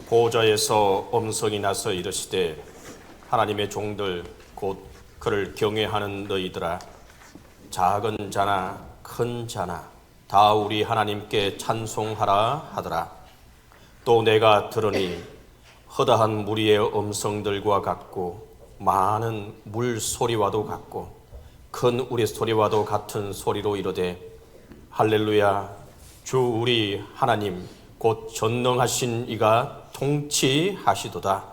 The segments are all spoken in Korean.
보좌에서 음성이 나서 이르시되 하나님의 종들 곧 그를 경외하는 너희들아, 작은 자나 큰 자나 다 우리 하나님께 찬송하라 하더라. 또 내가 들으니 허다한 무리의 음성들과 같고 많은 물 소리와도 같고 큰 우리 소리와도 같은 소리로 이르되 할렐루야, 주 우리 하나님 곧 전능하신 이가 통치하시도다.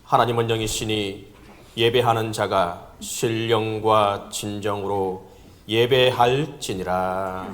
하나님은 영이시니 예배하는 자가 신령과 진정으로 예배할지니라.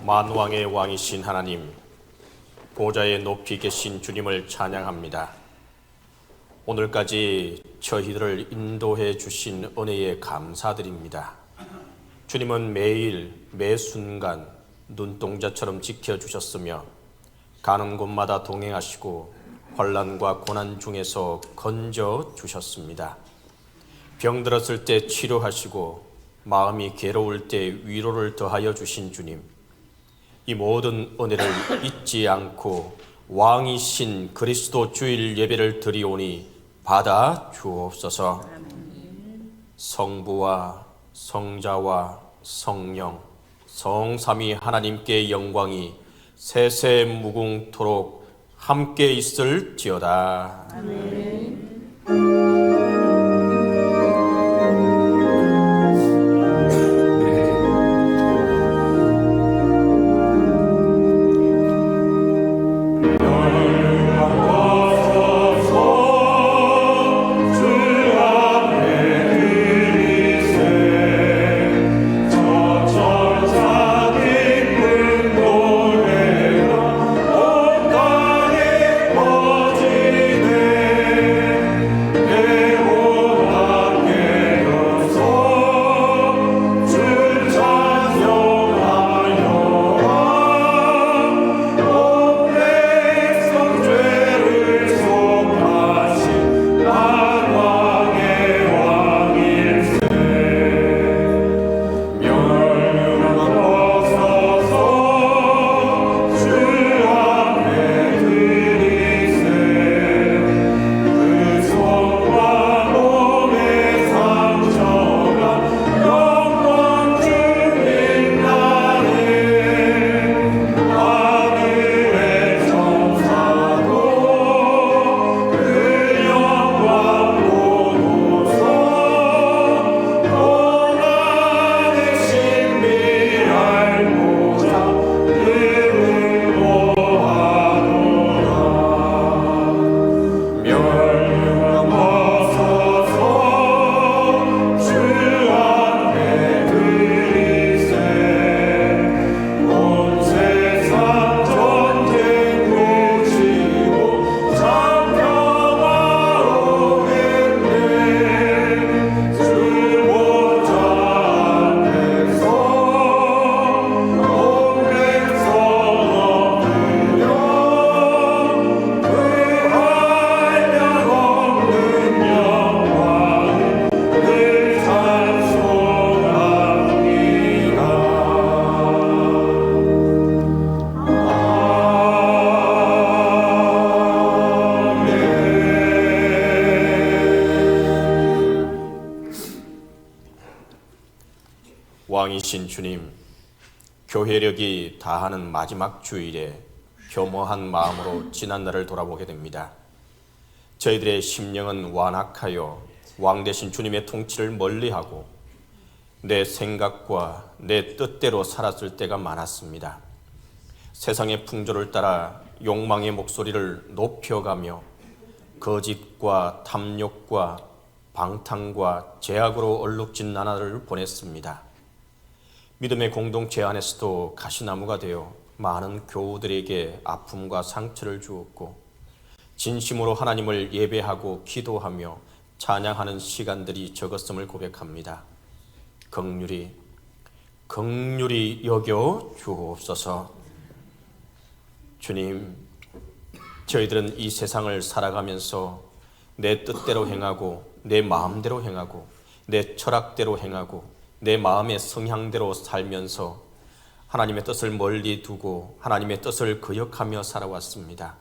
만왕의 왕이신 하나님, 보좌에 높이 계신 주님을 찬양합니다. 오늘까지 저희들을 인도해 주신 은혜에 감사드립니다. 주님은 매일 매 순간 눈동자처럼 지켜주셨으며 가는 곳마다 동행하시고 환난과 고난 중에서 건져주셨습니다. 병들었을 때 치료하시고 마음이 괴로울 때 위로를 더하여 주신 주님, 이 모든 은혜를 잊지 않고 왕이신 그리스도 주일 예배를 드리오니 받아 주옵소서. 성부와 성자와 성령 성삼위 하나님께 영광이 세세 무궁토록 함께 있을지어다. 아멘. 왕이신 주님, 교회력이 다하는 마지막 주일에 겸허한 마음으로 지난날을 돌아보게 됩니다. 저희들의 심령은 완악하여 왕 되신 주님의 통치를 멀리하고 내 생각과 내 뜻대로 살았을 때가 많았습니다. 세상의 풍조를 따라 욕망의 목소리를 높여가며 거짓과 탐욕과 방탕과 죄악으로 얼룩진 나날을 보냈습니다. 믿음의 공동체 안에서도 가시나무가 되어 많은 교우들에게 아픔과 상처를 주었고 진심으로 하나님을 예배하고 기도하며 찬양하는 시간들이 적었음을 고백합니다. 긍휼히 여겨 주옵소서. 주님, 저희들은 이 세상을 살아가면서 내 뜻대로 행하고 내 마음대로 행하고 내 철학대로 행하고 내 마음의 성향대로 살면서 하나님의 뜻을 멀리 두고 하나님의 뜻을 거역하며 살아왔습니다.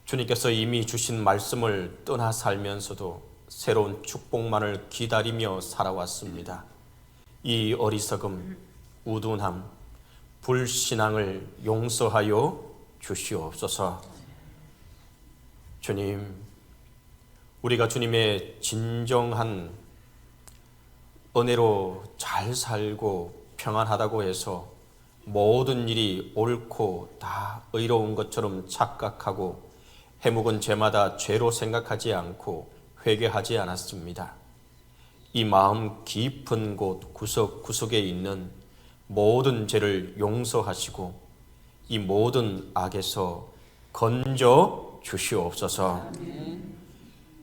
주님께서 이미 주신 말씀을 떠나 살면서도 새로운 축복만을 기다리며 살아왔습니다. 이 어리석음, 우둔함, 불신앙을 용서하여 주시옵소서. 주님, 우리가 주님의 진정한 은혜로 잘 살고 평안하다고 해서 모든 일이 옳고 다 의로운 것처럼 착각하고 해묵은 죄마다 죄로 생각하지 않고 회개하지 않았습니다. 이 마음 깊은 곳 구석구석에 있는 모든 죄를 용서하시고 이 모든 악에서 건져 주시옵소서.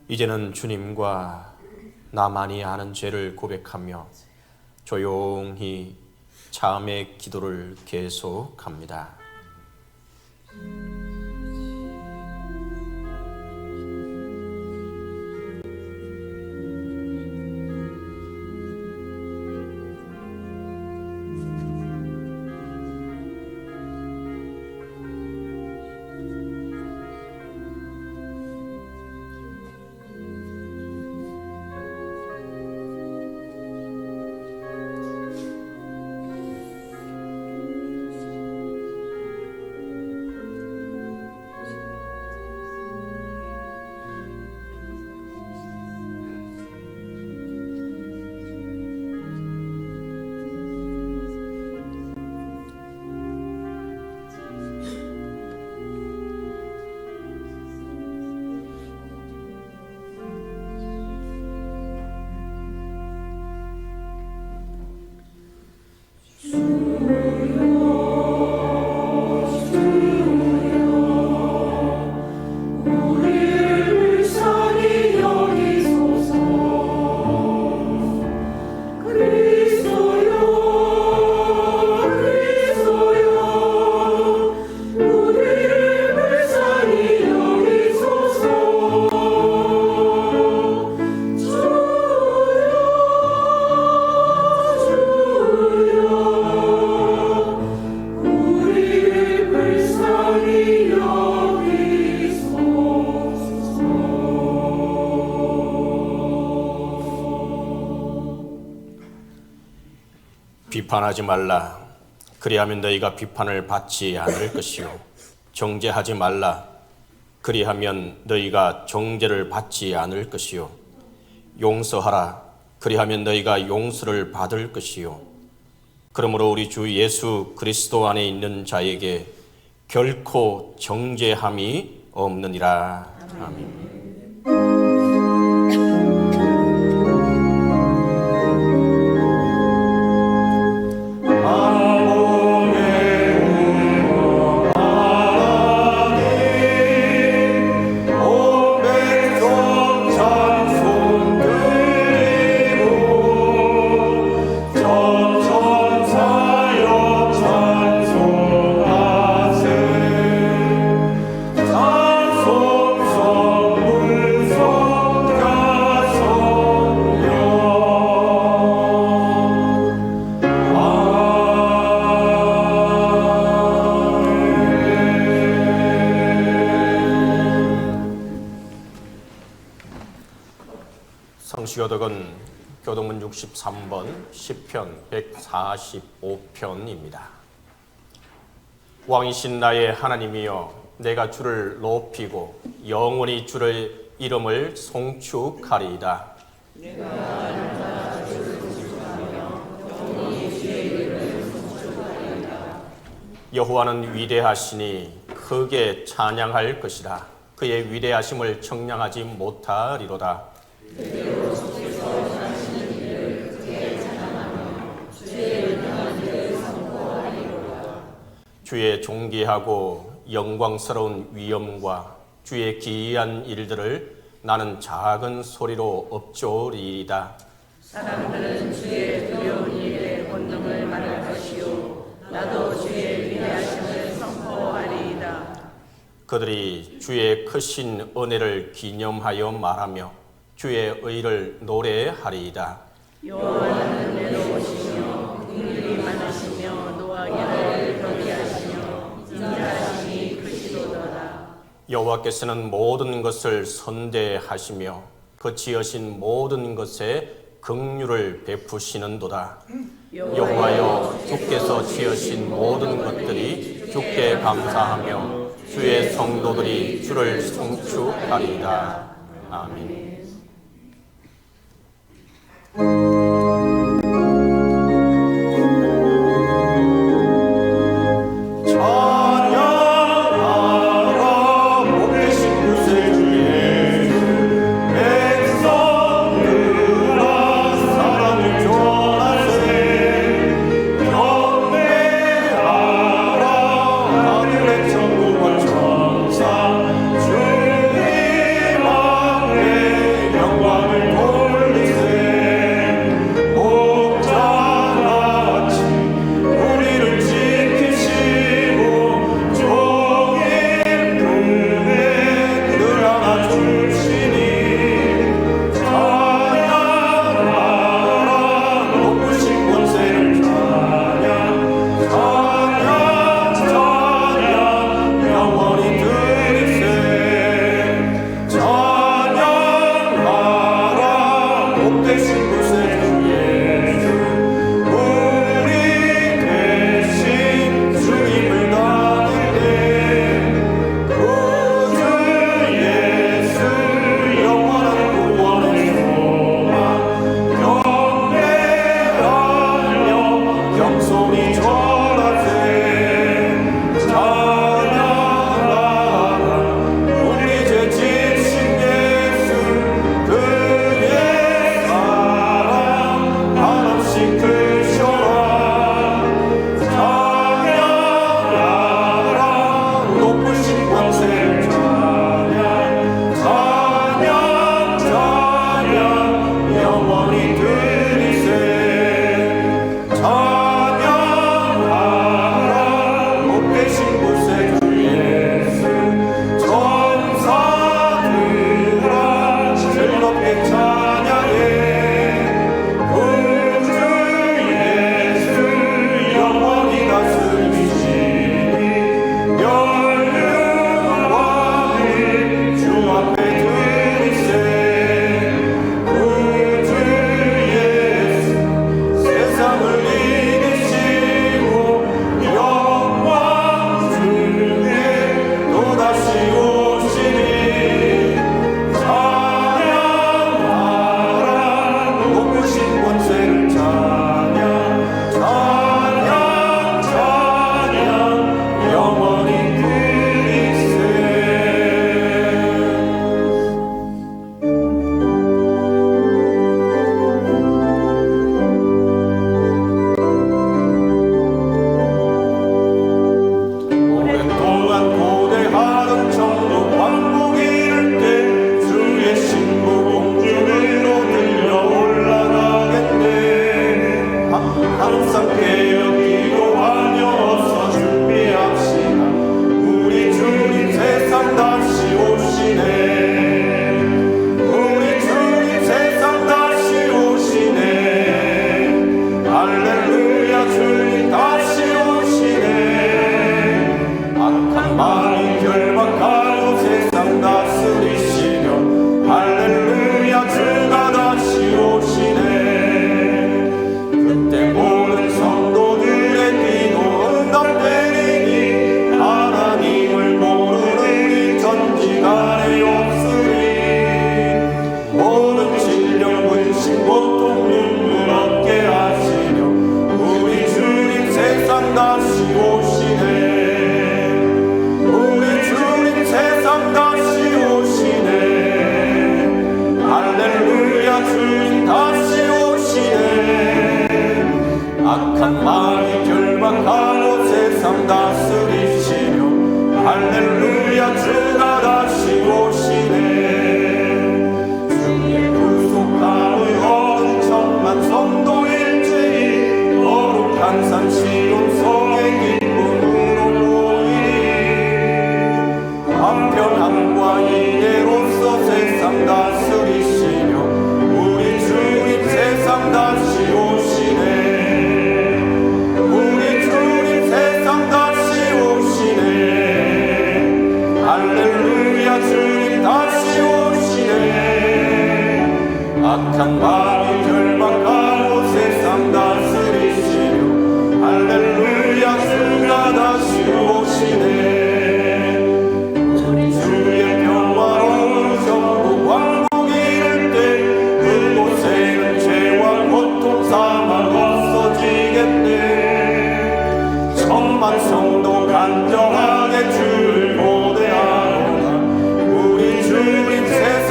이제는 주님과 나만이 아는 죄를 고백하며 조용히 참의 기도를 계속합니다. 비판하지 말라. 그리하면 너희가 비판을 받지 않을 것이요. 정죄하지 말라. 그리하면 너희가 정죄를 받지 않을 것이요. 용서하라. 그리하면 너희가 용서를 받을 것이요. 그러므로 우리 주 예수 그리스도 안에 있는 자에게 결코 정죄함이 없느니라. 아멘. 성시교독은 교독문 63번 시편 145편입니다. 왕이신 나의 하나님이여, 내가 주를 높이고 영원히 주의 이름을 송축하리이다. 여호와는 위대하시니 크게 찬양할 것이다. 그의 위대하심을 청량하지 못하리로다. 주의 존귀하고 영광스러운 위엄과 주의 기이한 일들을 나는 작은 소리로 읊조리이다. 사람들은 주의 두려운 일의 본능을 말할 것이요 나도 주의 위대하심을 선포하리이다. 그들이 주의 크신 은혜를 기념하여 말하며 주의 의를 노래하리이다. 여호와는 외로우시며 긍휼이 많으시며 노하기를 더디하시며 인자하심이 크시도다. 여호와께서는 모든 것을 선대하시며 그 지으신 모든 것에 긍휼을 베푸시는도다. 여호와여, 주께서 지으신 모든 것들이 주께 감사하며 주의 성도들이 주를 송축하리이다. 아멘.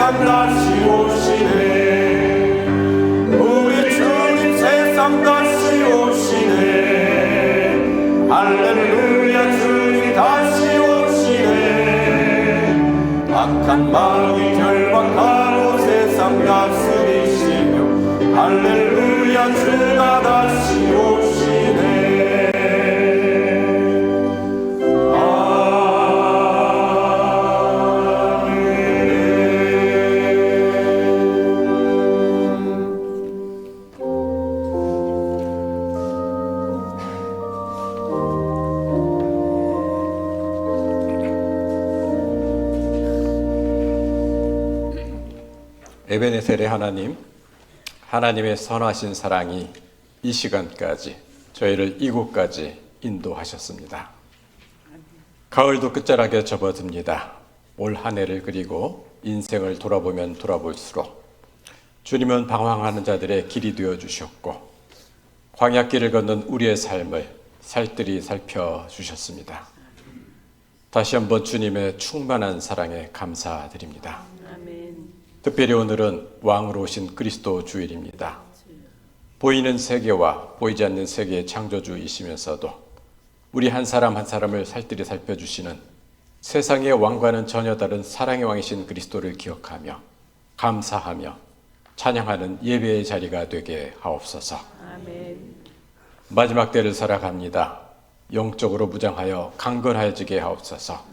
세상 다시 오시네. 우리 주님 세상 다시 오시네. 할렐루야 주님 다시 오시네. 악한 마음이 결박하고 세상 다스리시며 할렐루야 주가 다시 오시네. 에베네셀의 하나님, 하나님의 선하신 사랑이 이 시간까지 저희를 이곳까지 인도하셨습니다. 가을도 끝자락에 접어듭니다. 올 한 해를 그리고 인생을 돌아보면 돌아볼수록 주님은 방황하는 자들의 길이 되어 주셨고 광야길을 걷는 우리의 삶을 살뜰히 살펴주셨습니다. 다시 한번 주님의 충만한 사랑에 감사드립니다. 특별히 오늘은 왕으로 오신 그리스도 주일입니다. 보이는 세계와 보이지 않는 세계의 창조주이시면서도 우리 한 사람 한 사람을 살뜰히 살펴주시는 세상의 왕과는 전혀 다른 사랑의 왕이신 그리스도를 기억하며 감사하며 찬양하는 예배의 자리가 되게 하옵소서. 아멘. 마지막 때를 살아갑니다. 영적으로 무장하여 강건해지게 하옵소서.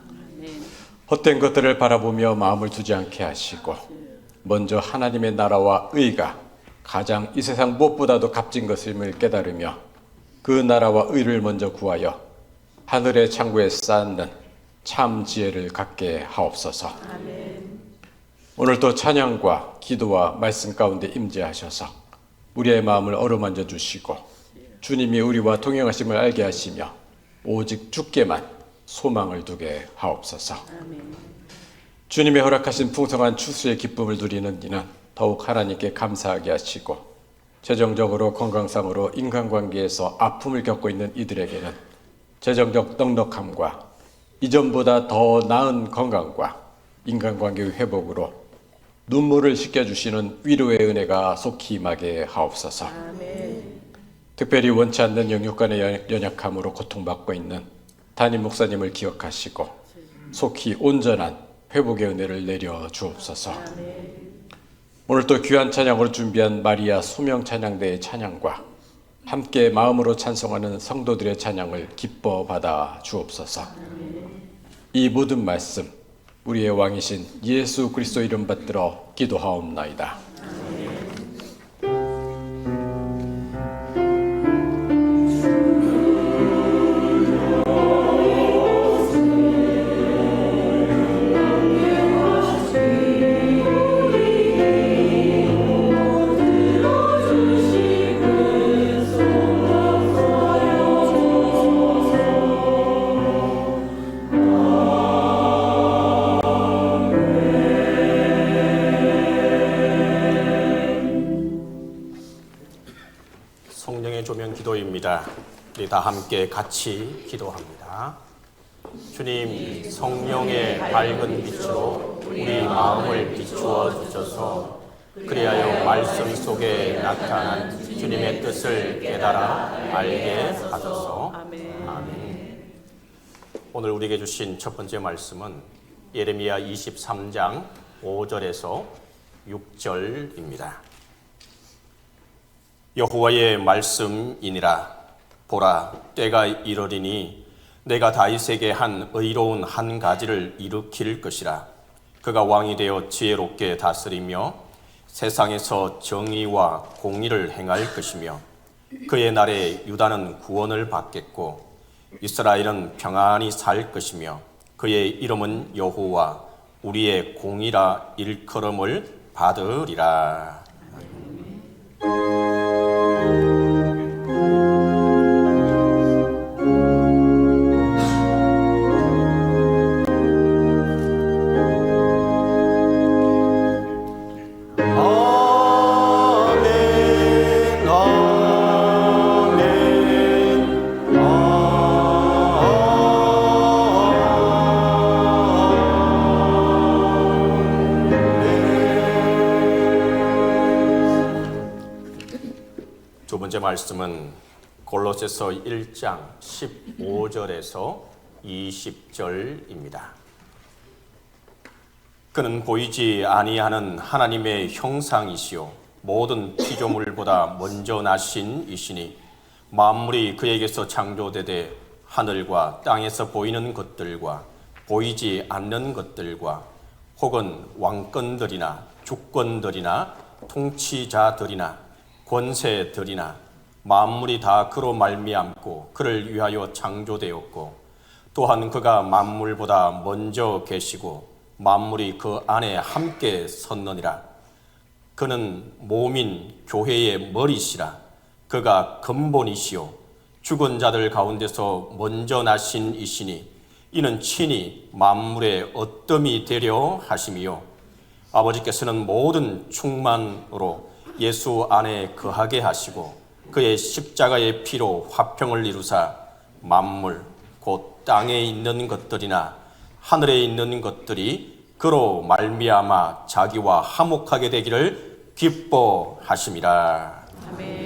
헛된 것들을 바라보며 마음을 두지 않게 하시고 먼저 하나님의 나라와 의가 가장 이 세상 무엇보다도 값진 것임을 깨달으며 그 나라와 의를 먼저 구하여 하늘의 창고에 쌓는 참 지혜를 갖게 하옵소서. 아멘. 오늘도 찬양과 기도와 말씀 가운데 임재하셔서 우리의 마음을 어루만져 주시고 주님이 우리와 동행하심을 알게 하시며 오직 주께만 소망을 두게 하옵소서. 아멘. 주님이 허락하신 풍성한 추수의 기쁨을 누리는 이는 더욱 하나님께 감사하게 하시고 재정적으로 건강상으로 인간관계에서 아픔을 겪고 있는 이들에게는 재정적 넉넉함과 이전보다 더 나은 건강과 인간관계의 회복으로 눈물을 씻겨주시는 위로의 은혜가 속히 임하게 하옵소서. 아멘. 특별히 원치 않는 영육간의 연약함으로 고통받고 있는 담임 목사님을 기억하시고 속히 온전한 회복의 은혜를 내려 주옵소서. 오늘 또 귀한 찬양으로 준비한 마리아 소명 찬양대의 찬양과 함께 마음으로 찬송하는 성도들의 찬양을 기뻐 받아 주옵소서. 이 모든 말씀 우리의 왕이신 예수 그리스도 이름 받들어 기도하옵나이다. 성령의 조명 기도입니다. 우리 다 함께 같이 기도합니다. 주님, 성령의 밝은 빛으로 우리 마음을 비추어 주셔서 그리하여 말씀 속에 나타난 주님의 뜻을 깨달아 알게 하소서. 아멘. 오늘 우리에게 주신 첫 번째 말씀은 예레미야 23장 5절에서 6절입니다. 여호와의 말씀이니라. 보라, 때가 이르리니 내가 다윗에게 한 의로운 한 가지를 일으킬 것이라. 그가 왕이 되어 지혜롭게 다스리며 세상에서 정의와 공의를 행할 것이며 그의 날에 유다는 구원을 받겠고 이스라엘은 평안히 살 것이며 그의 이름은 여호와 우리의 공이라 일컬음을 받으리라. 아멘. 말씀은 골로새서 1장 15절에서 20절입니다. 그는 보이지 아니하는 하나님의 형상이시요 모든 피조물보다 먼저 나신 이시니 만물이 그에게서 창조되되 하늘과 땅에서 보이는 것들과 보이지 않는 것들과 혹은 왕권들이나 주권들이나 통치자들이나 권세들이나 만물이 다 그로 말미암고 그를 위하여 창조되었고 또한 그가 만물보다 먼저 계시고 만물이 그 안에 함께 섰느니라. 그는 몸인 교회의 머리시라. 그가 근본이시요 죽은 자들 가운데서 먼저 나신 이시니 이는 친히 만물의 어뜸이 되려 하심이요 아버지께서는 모든 충만으로 예수 안에 거하게 하시고 그의 십자가의 피로 화평을 이루사 만물 곧 땅에 있는 것들이나 하늘에 있는 것들이 그로 말미암아 자기와 화목하게 되기를 기뻐하심이라. 아멘.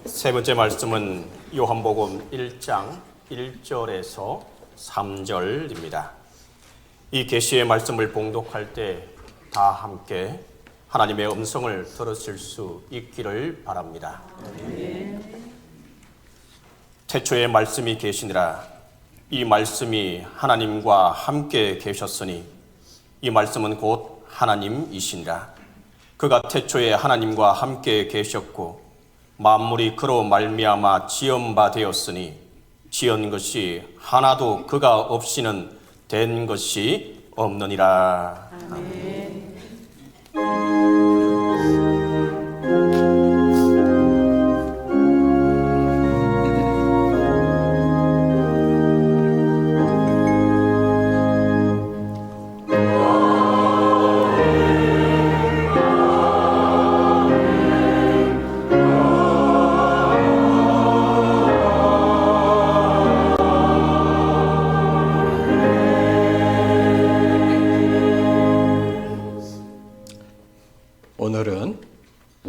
세 번째 말씀은 요한복음 1장 1절에서 3절입니다. 이 계시의 말씀을 봉독할 때 다 함께 하나님의 음성을 들으실 수 있기를 바랍니다. 태초에 말씀이 계시니라. 이 말씀이 하나님과 함께 계셨으니 이 말씀은 곧 하나님이시니라. 그가 태초에 하나님과 함께 계셨고 만물이 그로 말미암아 지은 바 되었으니 지은 것이 하나도 그가 없이는 된 것이 없느니라. 아멘.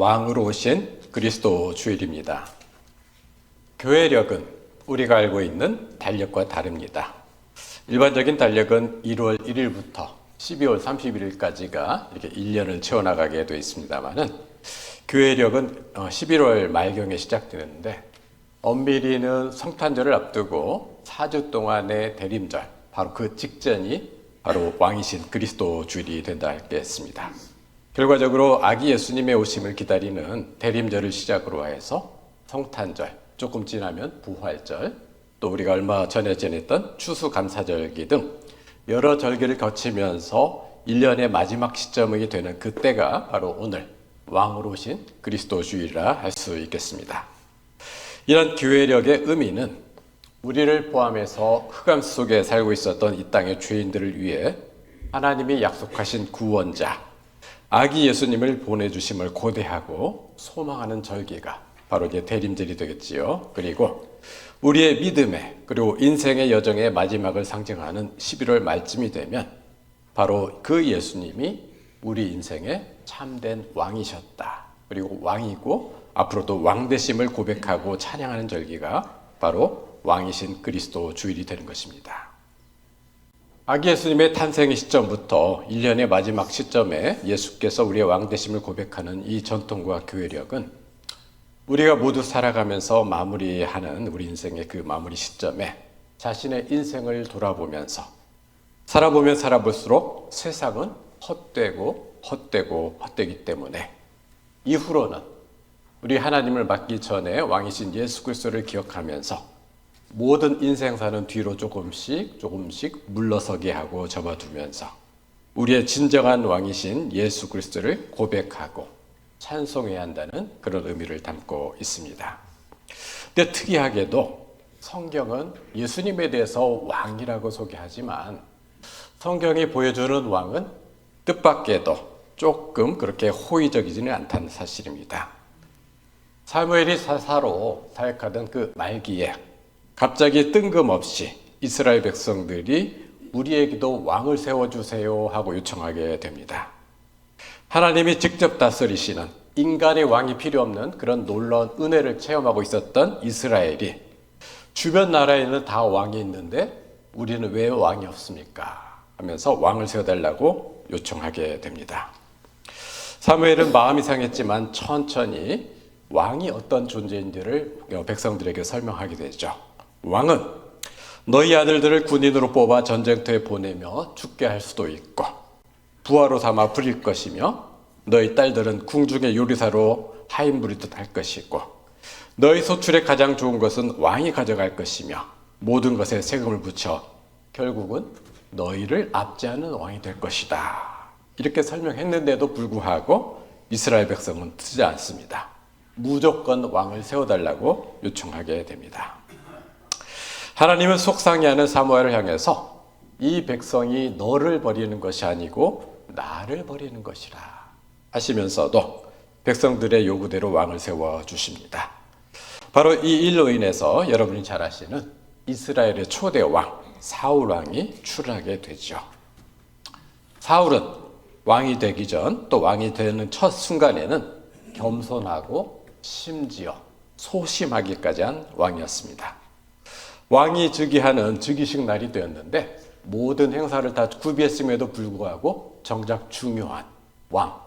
왕으로 오신 그리스도 주일입니다. 교회력은 우리가 알고 있는 달력과 다릅니다. 일반적인 달력은 1월 1일부터 12월 31일까지가 이렇게 1년을 채워나가게 되어 있습니다만은 교회력은 11월 말경에 시작되는데 엄밀히는 성탄절을 앞두고 4주 동안의 대림절, 바로 그 직전이 바로 왕이신 그리스도 주일이 된다 했습니다. 결과적으로 아기 예수님의 오심을 기다리는 대림절을 시작으로 해서 성탄절, 조금 지나면 부활절, 또 우리가 얼마 전에 지냈던 추수감사절기 등 여러 절기를 거치면서 1년의 마지막 시점이 되는 그때가 바로 오늘 왕으로 오신 그리스도 주일이라 할 수 있겠습니다. 이런 교회력의 의미는 우리를 포함해서 흑암 속에 살고 있었던 이 땅의 죄인들을 위해 하나님이 약속하신 구원자, 아기 예수님을 보내주심을 고대하고 소망하는 절기가 바로 이제 대림절이 되겠지요. 그리고 우리의 믿음의 그리고 인생의 여정의 마지막을 상징하는 11월 말쯤이 되면 바로 그 예수님이 우리 인생의 참된 왕이셨다. 그리고 왕이고 앞으로도 왕되심을 고백하고 찬양하는 절기가 바로 왕이신 그리스도 주일이 되는 것입니다. 아기 예수님의 탄생의 시점부터 1년의 마지막 시점에 예수께서 우리의 왕되심을 고백하는 이 전통과 교회력은 우리가 모두 살아가면서 마무리하는 우리 인생의 그 마무리 시점에 자신의 인생을 돌아보면서 살아보면 살아볼수록 세상은 헛되기 때문에 이후로는 우리 하나님을 맡기 전에 왕이신 예수 그리스도를 기억하면서 모든 인생사는 뒤로 조금씩 물러서게 하고 접어두면서 우리의 진정한 왕이신 예수 그리스도를 고백하고 찬송해야 한다는 그런 의미를 담고 있습니다. 근데 특이하게도 성경은 예수님에 대해서 왕이라고 소개하지만 성경이 보여주는 왕은 뜻밖에도 조금 그렇게 호의적이지는 않다는 사실입니다. 사무엘이 사사로 사역하던 그 말기에 갑자기 뜬금없이 이스라엘 백성들이 우리에게도 왕을 세워주세요 하고 요청하게 됩니다. 하나님이 직접 다스리시는 인간의 왕이 필요 없는 그런 놀라운 은혜를 체험하고 있었던 이스라엘이 주변 나라에는 다 왕이 있는데 우리는 왜 왕이 없습니까? 하면서 왕을 세워달라고 요청하게 됩니다. 사무엘은 마음이 상했지만 천천히 왕이 어떤 존재인지를 백성들에게 설명하게 되죠. 왕은 너희 아들들을 군인으로 뽑아 전쟁터에 보내며 죽게 할 수도 있고 부하로 삼아 부릴 것이며 너희 딸들은 궁중의 요리사로 하인 부리듯 할 것이고 너희 소출에 가장 좋은 것은 왕이 가져갈 것이며 모든 것에 세금을 붙여 결국은 너희를 압제하는 왕이 될 것이다. 이렇게 설명했는데도 불구하고 이스라엘 백성은 듣지 않습니다. 무조건 왕을 세워달라고 요청하게 됩니다. 하나님은 속상해하는 사무엘을 향해서 이 백성이 너를 버리는 것이 아니고 나를 버리는 것이라 하시면서도 백성들의 요구대로 왕을 세워주십니다. 바로 이 일로 인해서 여러분이 잘 아시는 이스라엘의 초대 왕 사울 왕이 출하게 되죠. 사울은 왕이 되기 전 또 왕이 되는 첫 순간에는 겸손하고 심지어 소심하기까지 한 왕이었습니다. 왕이 즉위하는 즉위식 날이 되었는데 모든 행사를 다 구비했음에도 불구하고 정작 중요한 왕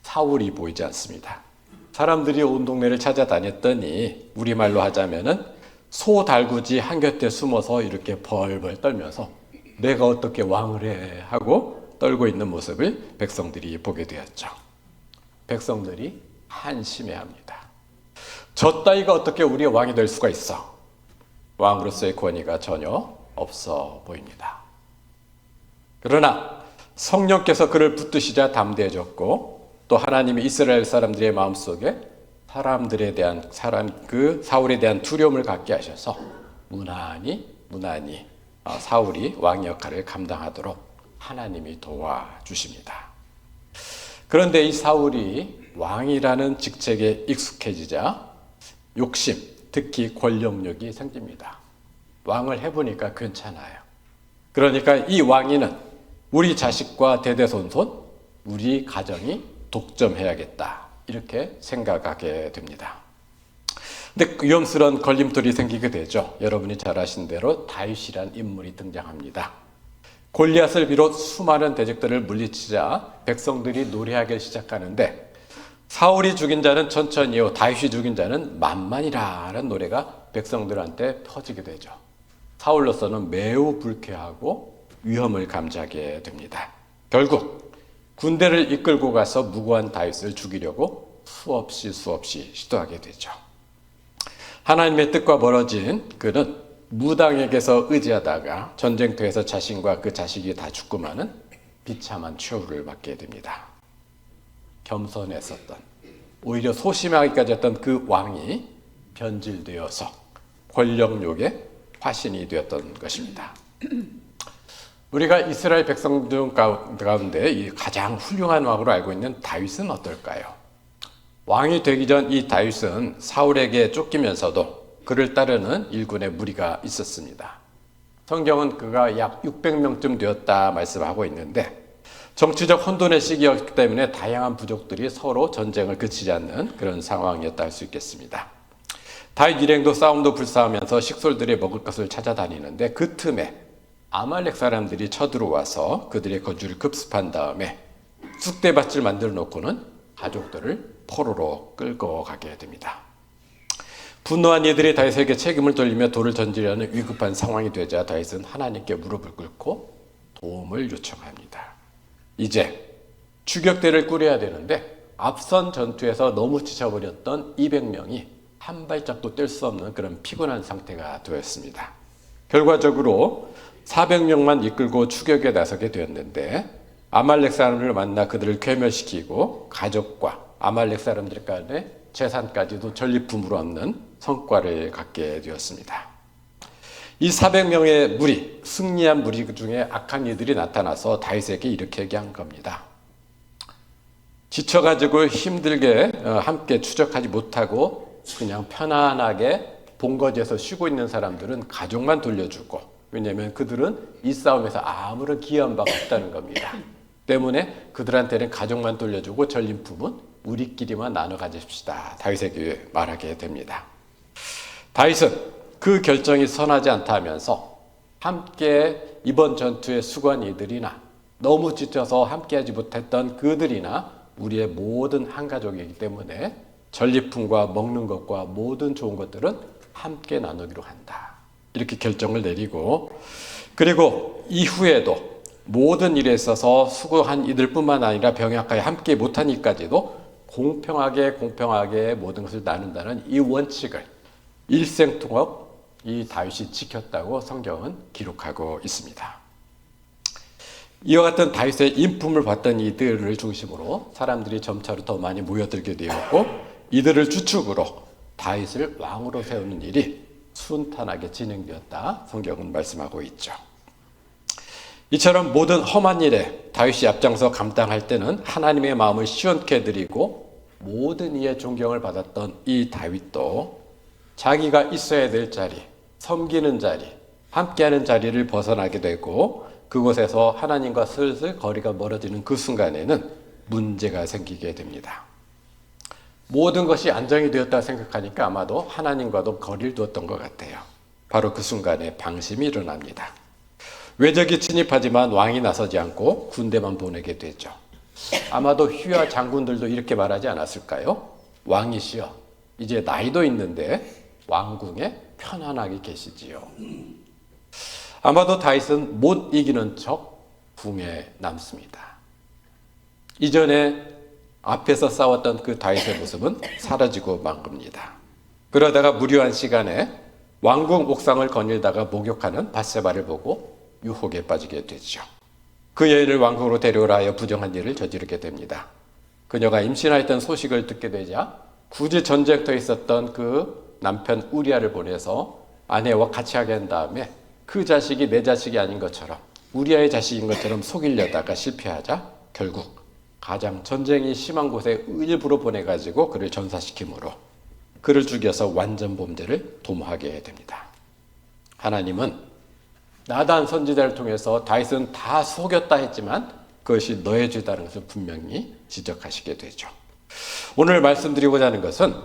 사울이 보이지 않습니다. 사람들이 온 동네를 찾아다녔더니 우리말로 하자면은 소 달구지 한 곁에 숨어서 이렇게 벌벌 떨면서 내가 어떻게 왕을 해 하고 떨고 있는 모습을 백성들이 보게 되었죠. 백성들이 한심해합니다. 저 따위가 어떻게 우리의 왕이 될 수가 있어? 왕으로서의 권위가 전혀 없어 보입니다. 그러나 성령께서 그를 붙드시자 담대해졌고 또 하나님이 이스라엘 사람들의 마음속에 사울에 대한 두려움을 갖게 하셔서 무난히 사울이 왕 역할을 감당하도록 하나님이 도와주십니다. 그런데 이 사울이 왕이라는 직책에 익숙해지자 욕심, 특히 권력욕이 생깁니다. 왕을 해보니까 괜찮아요. 그러니까 이 왕위는 우리 자식과 대대손손 우리 가정이 독점해야겠다 이렇게 생각하게 됩니다. 근데 위험스러운 걸림돌이 생기게 되죠. 여러분이 잘 아신 대로 다윗이란 인물이 등장합니다. 골리앗을 비롯 수많은 대적들을 물리치자 백성들이 노래하기 시작하는데 사울이 죽인 자는 천천히요 다윗이 죽인 자는 만만이라는 노래가 백성들한테 퍼지게 되죠. 사울로서는 매우 불쾌하고 위험을 감지하게 됩니다. 결국 군대를 이끌고 가서 무고한 다윗을 죽이려고 수없이 시도하게 되죠. 하나님의 뜻과 멀어진 그는 무당에게서 의지하다가 전쟁터에서 자신과 그 자식이 다 죽고만은 비참한 최후를 맞게 됩니다. 겸손했었던, 오히려 소심하기까지 했던 그 왕이 변질되어서 권력욕의 화신이 되었던 것입니다. 우리가 이스라엘 백성들 가운데 이 가장 훌륭한 왕으로 알고 있는 다윗은 어떨까요? 왕이 되기 전 이 다윗은 사울에게 쫓기면서도 그를 따르는 일군의 무리가 있었습니다. 성경은 그가 약 600명쯤 되었다 말씀하고 있는데 정치적 혼돈의 시기였기 때문에 다양한 부족들이 서로 전쟁을 그치지 않는 그런 상황이었다 할 수 있겠습니다. 다윗 일행도 싸움도 불사하면서 식솔들이 먹을 것을 찾아다니는데 그 틈에 아말렉 사람들이 쳐들어와서 그들의 거주를 급습한 다음에 쑥대밭을 만들어 놓고는 가족들을 포로로 끌고 가게 됩니다. 분노한 이들이 다윗에게 책임을 돌리며 돌을 던지려는 위급한 상황이 되자 다윗은 하나님께 무릎을 꿇고 도움을 요청합니다. 이제 추격대를 꾸려야 되는데 앞선 전투에서 너무 지쳐버렸던 200명이 한 발짝도 뗄 수 없는 그런 피곤한 상태가 되었습니다. 결과적으로 400명만 이끌고 추격에 나서게 되었는데 아말렉 사람을 만나 그들을 괴멸시키고 가족과 아말렉 사람들 간의 재산까지도 전리품으로 얻는 성과를 갖게 되었습니다. 이 400명의 무리, 승리한 무리 중에 악한 이들이 나타나서 다윗에게 이렇게 얘기한 겁니다. 지쳐가지고 힘들게 함께 추적하지 못하고 그냥 편안하게 본거지에서 쉬고 있는 사람들은 가족만 돌려주고, 왜냐하면 그들은 이 싸움에서 아무런 기여한 바가 없다는 겁니다. 때문에 그들한테는 가족만 돌려주고 전리품은 우리끼리만 나눠 가집시다. 다윗에게 말하게 됩니다. 다윗은 그 결정이 선하지 않다 하면서 함께 이번 전투에 수고한 이들이나 너무 지쳐서 함께하지 못했던 그들이나 우리의 모든 한 가족이기 때문에 전리품과 먹는 것과 모든 좋은 것들은 함께 나누기로 한다. 이렇게 결정을 내리고, 그리고 이후에도 모든 일에 있어서 수고한 이들뿐만 아니라 병약하게 함께 못한 이까지도 공평하게 모든 것을 나눈다는 이 원칙을 일생통업 이 다윗이 지켰다고 성경은 기록하고 있습니다. 이와 같은 다윗의 인품을 봤던 이들을 중심으로 사람들이 점차로 더 많이 모여들게 되었고, 이들을 주축으로 다윗을 왕으로 세우는 일이 순탄하게 진행되었다 성경은 말씀하고 있죠. 이처럼 모든 험한 일에 다윗이 앞장서 감당할 때는 하나님의 마음을 시원케 해드리고 모든 이의 존경을 받았던 이 다윗도 자기가 있어야 될 자리, 섬기는 자리, 함께하는 자리를 벗어나게 되고 그곳에서 하나님과 슬슬 거리가 멀어지는 그 순간에는 문제가 생기게 됩니다. 모든 것이 안정이 되었다 생각하니까 아마도 하나님과도 거리를 두었던 것 같아요. 바로 그 순간에 방심이 일어납니다. 외적이 침입하지만 왕이 나서지 않고 군대만 보내게 되죠. 아마도 휘하 장군들도 이렇게 말하지 않았을까요? 왕이시여, 이제 나이도 있는데 왕궁에 편안하게 계시지요. 아마도 다윗은 못 이기는 척 궁에 남습니다. 이전에 앞에서 싸웠던 그 다윗의 모습은 사라지고 만 겁니다. 그러다가 무료한 시간에 왕궁 옥상을 거닐다가 목욕하는 밧세바를 보고 유혹에 빠지게 되죠. 그 여인을 왕궁으로 데려오라 하여 부정한 일을 저지르게 됩니다. 그녀가 임신하였던 소식을 듣게 되자 굳이 전쟁터에 있었던 그 남편 우리아를 보내서 아내와 같이 하게 한 다음에 그 자식이 내 자식이 아닌 것처럼 우리아의 자식인 것처럼 속이려다가 실패하자 결국 가장 전쟁이 심한 곳에 일부러 보내가지고 그를 전사시키므로 그를 죽여서 완전 범죄를 도모하게 됩니다. 하나님은 나단 선지자를 통해서 다윗은 다 속였다 했지만 그것이 너의 죄다라는 것을 분명히 지적하시게 되죠. 오늘 말씀드리고자 하는 것은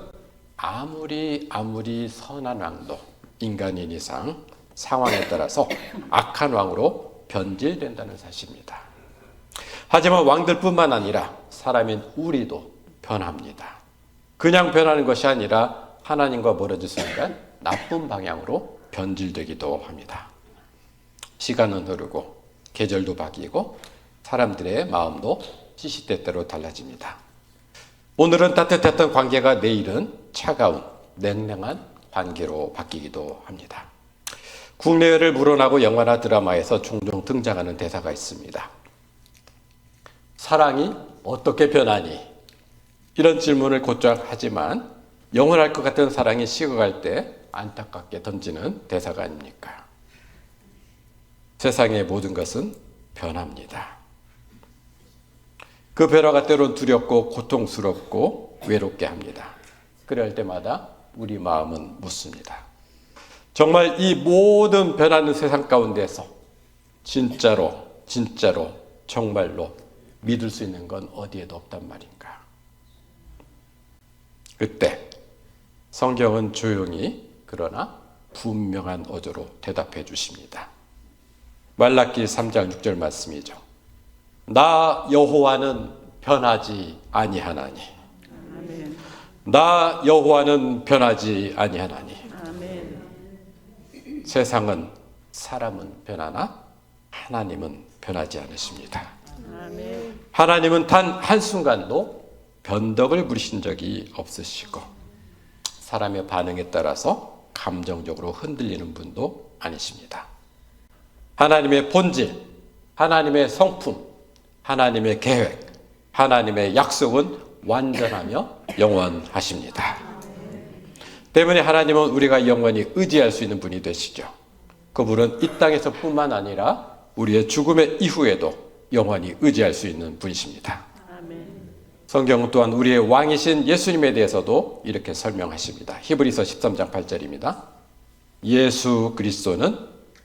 아무리 선한 왕도 인간인 이상 상황에 따라서 악한 왕으로 변질된다는 사실입니다. 하지만 왕들뿐만 아니라 사람인 우리도 변합니다. 그냥 변하는 것이 아니라 하나님과 멀어질 순간 나쁜 방향으로 변질되기도 합니다. 시간은 흐르고 계절도 바뀌고 사람들의 마음도 시시때때로 달라집니다. 오늘은 따뜻했던 관계가 내일은 차가운 냉랭한 관계로 바뀌기도 합니다. 국내외를 물어나고 영화나 드라마에서 종종 등장하는 대사가 있습니다. 사랑이 어떻게 변하니? 이런 질문을 곧장 하지만 영원할 것 같은 사랑이 식어갈 때 안타깝게 던지는 대사가 아닙니까? 세상의 모든 것은 변합니다. 그 변화가 때론 두렵고 고통스럽고 외롭게 합니다. 그럴 때마다 우리 마음은 묻습니다. 정말 이 모든 변하는 세상 가운데서 진짜로 정말로 믿을 수 있는 건 어디에도 없단 말인가? 그때 성경은 조용히 그러나 분명한 어조로 대답해 주십니다. 말라기 3장 6절 말씀이죠. 나 여호와는 변하지 아니하나니. 아멘. 나 여호와는 변하지 아니하나니. 아멘. 세상은 사람은 변하나 하나님은 변하지 않으십니다. 아멘. 하나님은 단 한순간도 변덕을 부리신 적이 없으시고 사람의 반응에 따라서 감정적으로 흔들리는 분도 아니십니다. 하나님의 본질, 하나님의 성품, 하나님의 계획, 하나님의 약속은 완전하며 영원하십니다. 때문에 하나님은 우리가 영원히 의지할 수 있는 분이 되시죠. 그분은 이 땅에서뿐만 아니라 우리의 죽음의 이후에도 영원히 의지할 수 있는 분이십니다. 아멘. 성경은 또한 우리의 왕이신 예수님에 대해서도 이렇게 설명하십니다. 히브리서 13장 8절입니다. 예수 그리스도는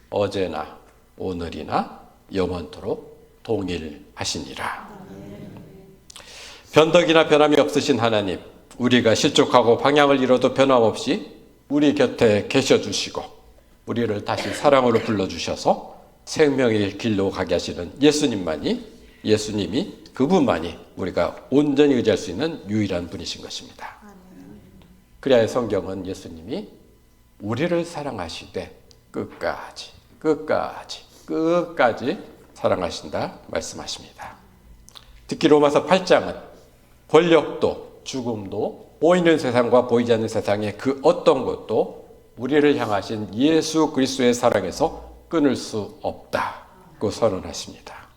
어제나 오늘이나 영원토록 동일하시니라. 변덕이나 변함이 없으신 하나님, 우리가 실족하고 방향을 잃어도 변함없이 우리 곁에 계셔 주시고 우리를 다시 사랑으로 불러주셔서 생명의 길로 가게 하시는 예수님이 그분만이 우리가 온전히 의지할 수 있는 유일한 분이신 것입니다. 그래야 성경은 예수님이 우리를 사랑하시되 끝까지 사랑하신다 말씀하십니다. 특히 로마서 8장은 권력도 죽음도 보이는 세상과 보이지 않는 세상의 그 어떤 것도 우리를 향하신 예수 그리스도의 사랑에서 끊을 수 없다고 선언하십니다.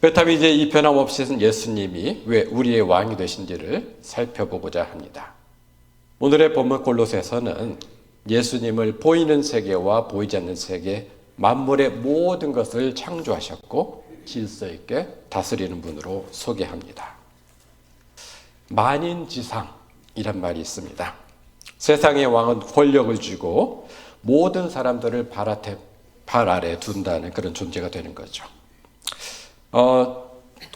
그렇다면 이제 이 변함없으신 예수님이 왜 우리의 왕이 되신지를 살펴보고자 합니다. 오늘의 본문 골로새서는 예수님을 보이는 세계와 보이지 않는 세계, 만물의 모든 것을 창조하셨고 질서 있게 다스리는 분으로 소개합니다. 만인지상이란 말이 있습니다. 세상의 왕은 권력을 쥐고 모든 사람들을 발 아래 둔다는 그런 존재가 되는 거죠.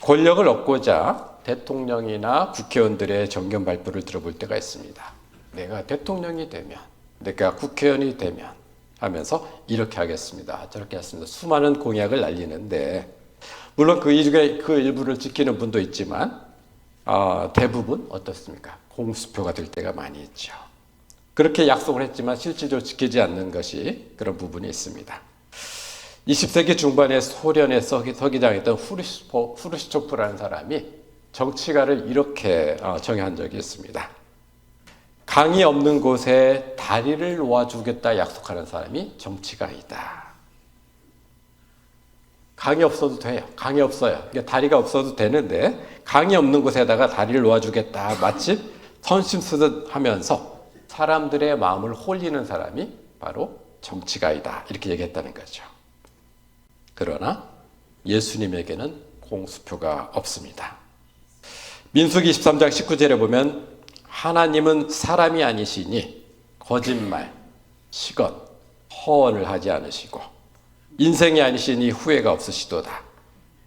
권력을 얻고자 대통령이나 국회의원들의 정견 발표를 들어볼 때가 있습니다. 내가 대통령이 되면, 내가 국회의원이 되면 하면서 이렇게 하겠습니다, 저렇게 하겠습니다. 수많은 공약을 날리는데 물론 그 일부를 지키는 분도 있지만 대부분 어떻습니까? 공수표가 될 때가 많이 있죠. 그렇게 약속을 했지만 실질적으로 지키지 않는 것이 그런 부분이 있습니다. 20세기 중반에 소련의 서기장이었던 후르시초프라는 사람이 정치가를 이렇게 정의한 적이 있습니다. 강이 없는 곳에 다리를 놓아주겠다 약속하는 사람이 정치가이다. 강이 없어도 돼요. 강이 없어요. 그러니까 다리가 없어도 되는데 강이 없는 곳에다가 다리를 놓아주겠다. 마치 선심 쓰듯 하면서 사람들의 마음을 홀리는 사람이 바로 정치가이다. 이렇게 얘기했다는 거죠. 그러나 예수님에게는 공수표가 없습니다. 민수기 23장 19절에 보면 하나님은 사람이 아니시니 거짓말, 시건, 허언을 하지 않으시고 인생이 아니시니 후회가 없으시도다.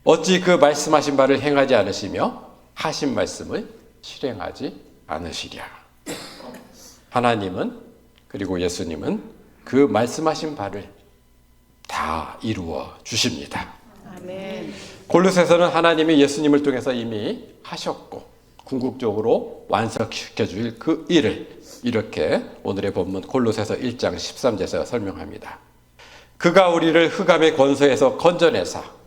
어찌 그 말씀하신 바를 행하지 않으시며 하신 말씀을 실행하지 않으시랴. 하나님은 그리고 예수님은 그 말씀하신 바를 다 이루어 주십니다. 아멘. 골로새서는 하나님이 예수님을 통해서 이미 하셨고 궁극적으로 완성시켜 줄 그 일을 이렇게 오늘의 본문 골로새서 1장 13절에서 설명합니다. 그가 우리를 흑암의 권세에서 건져내사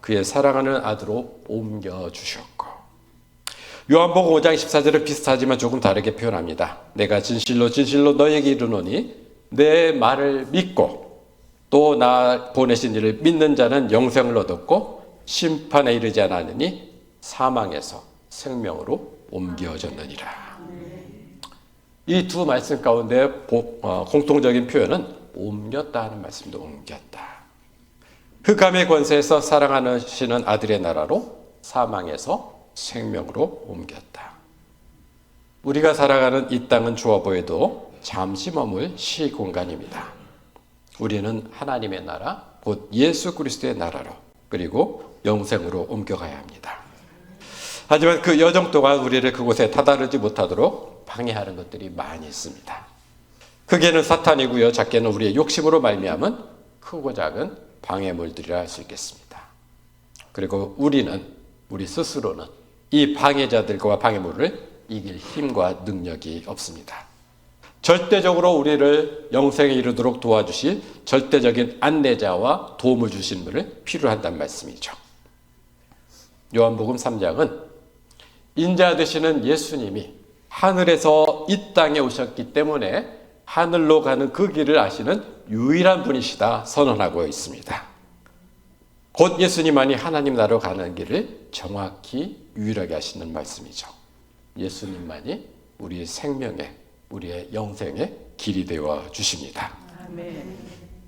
그의 사랑하는 아들로 옮겨주셨고, 요한복음 5장 14절은 비슷하지만 조금 다르게 표현합니다. 내가 진실로 진실로 너에게 이르노니 내 말을 믿고 또 나 보내신 이를 믿는 자는 영생을 얻었고 심판에 이르지 않았느니 사망에서 생명으로 옮겨졌느니라. 이 두 말씀 가운데 공통적인 표현은 옮겼다 하는 말씀도 옮겼다. 흑암의 권세에서 사랑하시는 아들의 나라로 사망에서 생명으로 옮겼다. 우리가 살아가는 이 땅은 좋아 보여도 잠시 머물 시공간입니다. 우리는 하나님의 나라, 곧 예수 그리스도의 나라로 그리고 영생으로 옮겨가야 합니다. 하지만 그 여정 동안 우리를 그곳에 다다르지 못하도록 방해하는 것들이 많이 있습니다. 크게는 사탄이고요, 작게는 우리의 욕심으로 말미암은 크고 작은 방해물들이라 할 수 있겠습니다. 그리고 우리 스스로는 이 방해자들과 방해물을 이길 힘과 능력이 없습니다. 절대적으로 우리를 영생에 이르도록 도와주실 절대적인 안내자와 도움을 주시는 분을 필요로 한다는 말씀이죠. 요한복음 3장은 인자 되시는 예수님이 하늘에서 이 땅에 오셨기 때문에 하늘로 가는 그 길을 아시는 유일한 분이시다 선언하고 있습니다. 곧 예수님만이 하나님 나라로 가는 길을 정확히 유일하게 하시는 말씀이죠. 예수님만이 우리의 생명의, 우리의 영생의 길이 되어 주십니다. 아멘.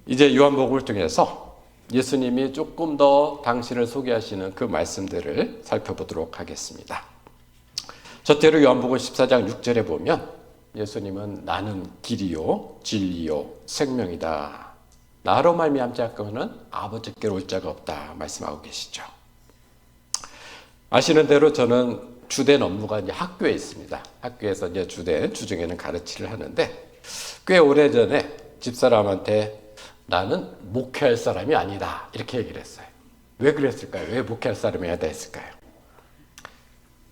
이제 요한복음을 통해서 예수님이 조금 더 당신을 소개하시는 그 말씀들을 살펴보도록 하겠습니다. 첫째로 요한복음 14장 6절에 보면 예수님은 나는 길이요 진리요 생명이다. 나로 말미암지 않고는 아버지께로 올 자가 없다 말씀하고 계시죠. 아시는 대로 저는 주된 업무가 이제 학교에 있습니다. 학교에서 이제 주중에는 가르치를 하는데 꽤 오래전에 집사람한테 나는 목회할 사람이 아니다 이렇게 얘기를 했어요. 왜 그랬을까요? 왜 목회할 사람이 아니다 했을까요?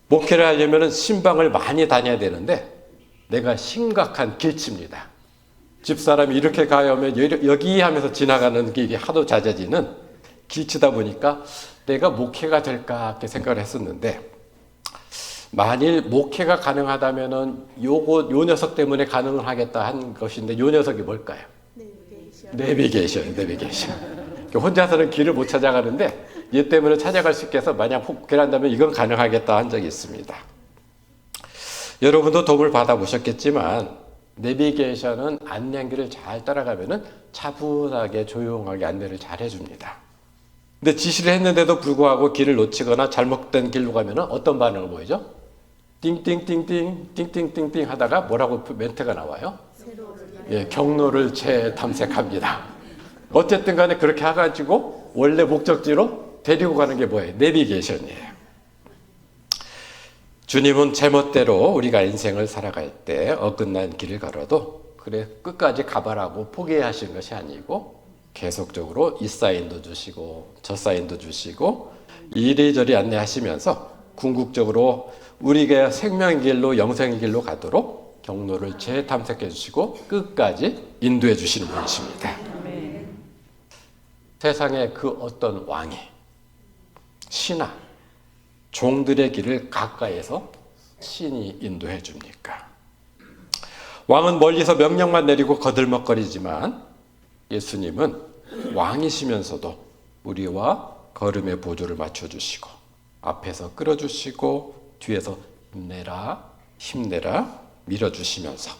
목회를 하려면 신방을 많이 다녀야 되는데 내가 심각한 길치입니다. 집사람이 이렇게 가면 여기 하면서 지나가는 길이 하도 잦아지는 길치다 보니까 내가 목회가 될까 이렇게 생각을 했었는데, 만일 목회가 가능하다면은 요 녀석 때문에 가능을 하겠다 한 것인데, 요 녀석이 뭘까요? 내비게이션. 혼자서는 길을 못 찾아가는데 얘 때문에 찾아갈 수 있게 해서 만약 목회를 한다면 이건 가능하겠다 한 적이 있습니다. 여러분도 도움을 받아보셨겠지만 내비게이션은 안내길을 잘 따라가면은 차분하게 조용하게 안내를 잘 해줍니다. 근데 지시를 했는데도 불구하고 길을 놓치거나 잘못된 길로 가면은 어떤 반응을 보이죠? 띵띵띵띵 하다가 뭐라고 멘트가 나와요? 예, 경로를 재탐색합니다. 어쨌든 간에 그렇게 해가지고 원래 목적지로 데리고 가는 게 뭐예요? 내비게이션이에요. 주님은 제멋대로 우리가 인생을 살아갈 때 어긋난 길을 걸어도 그래 끝까지 가봐라고 포기하신 것이 아니고 계속적으로 이 사인도 주시고 저 사인도 주시고 이리저리 안내하시면서 궁극적으로 우리가 생명의 길로 영생의 길로 가도록 경로를 재탐색해 주시고 끝까지 인도해 주시는 분이십니다. 세상의 그 어떤 왕이 신하, 종들의 길을 가까이에서 신이 인도해 줍니까? 왕은 멀리서 명령만 내리고 거들먹거리지만 예수님은 왕이시면서도 우리와 걸음의 보조를 맞춰주시고 앞에서 끌어주시고 뒤에서 힘내라 밀어주시면서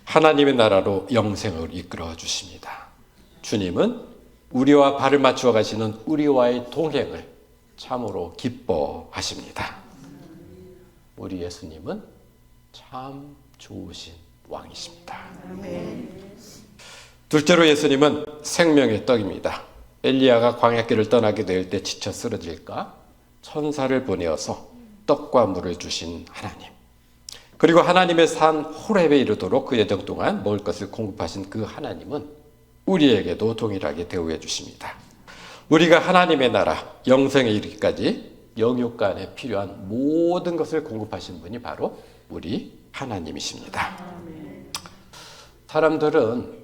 하나님의 나라로 영생을 이끌어 주십니다. 주님은 우리와 발을 맞추어 가시는 우리와의 동행을 참으로 기뻐하십니다. 우리 예수님은 참 좋으신 왕이십니다. 둘째로 예수님은 생명의 떡입니다. 엘리야가 광야길을 떠나게 될 때 지쳐 쓰러질까 천사를 보내어서 떡과 물을 주신 하나님, 그리고 하나님의 산 호렙에 이르도록 그 여정 동안 먹을 것을 공급하신 그 하나님은 우리에게도 동일하게 대우해 주십니다. 우리가 하나님의 나라 영생에 이르기까지 영육간에 필요한 모든 것을 공급하신 분이 바로 우리 하나님이십니다. 사람들은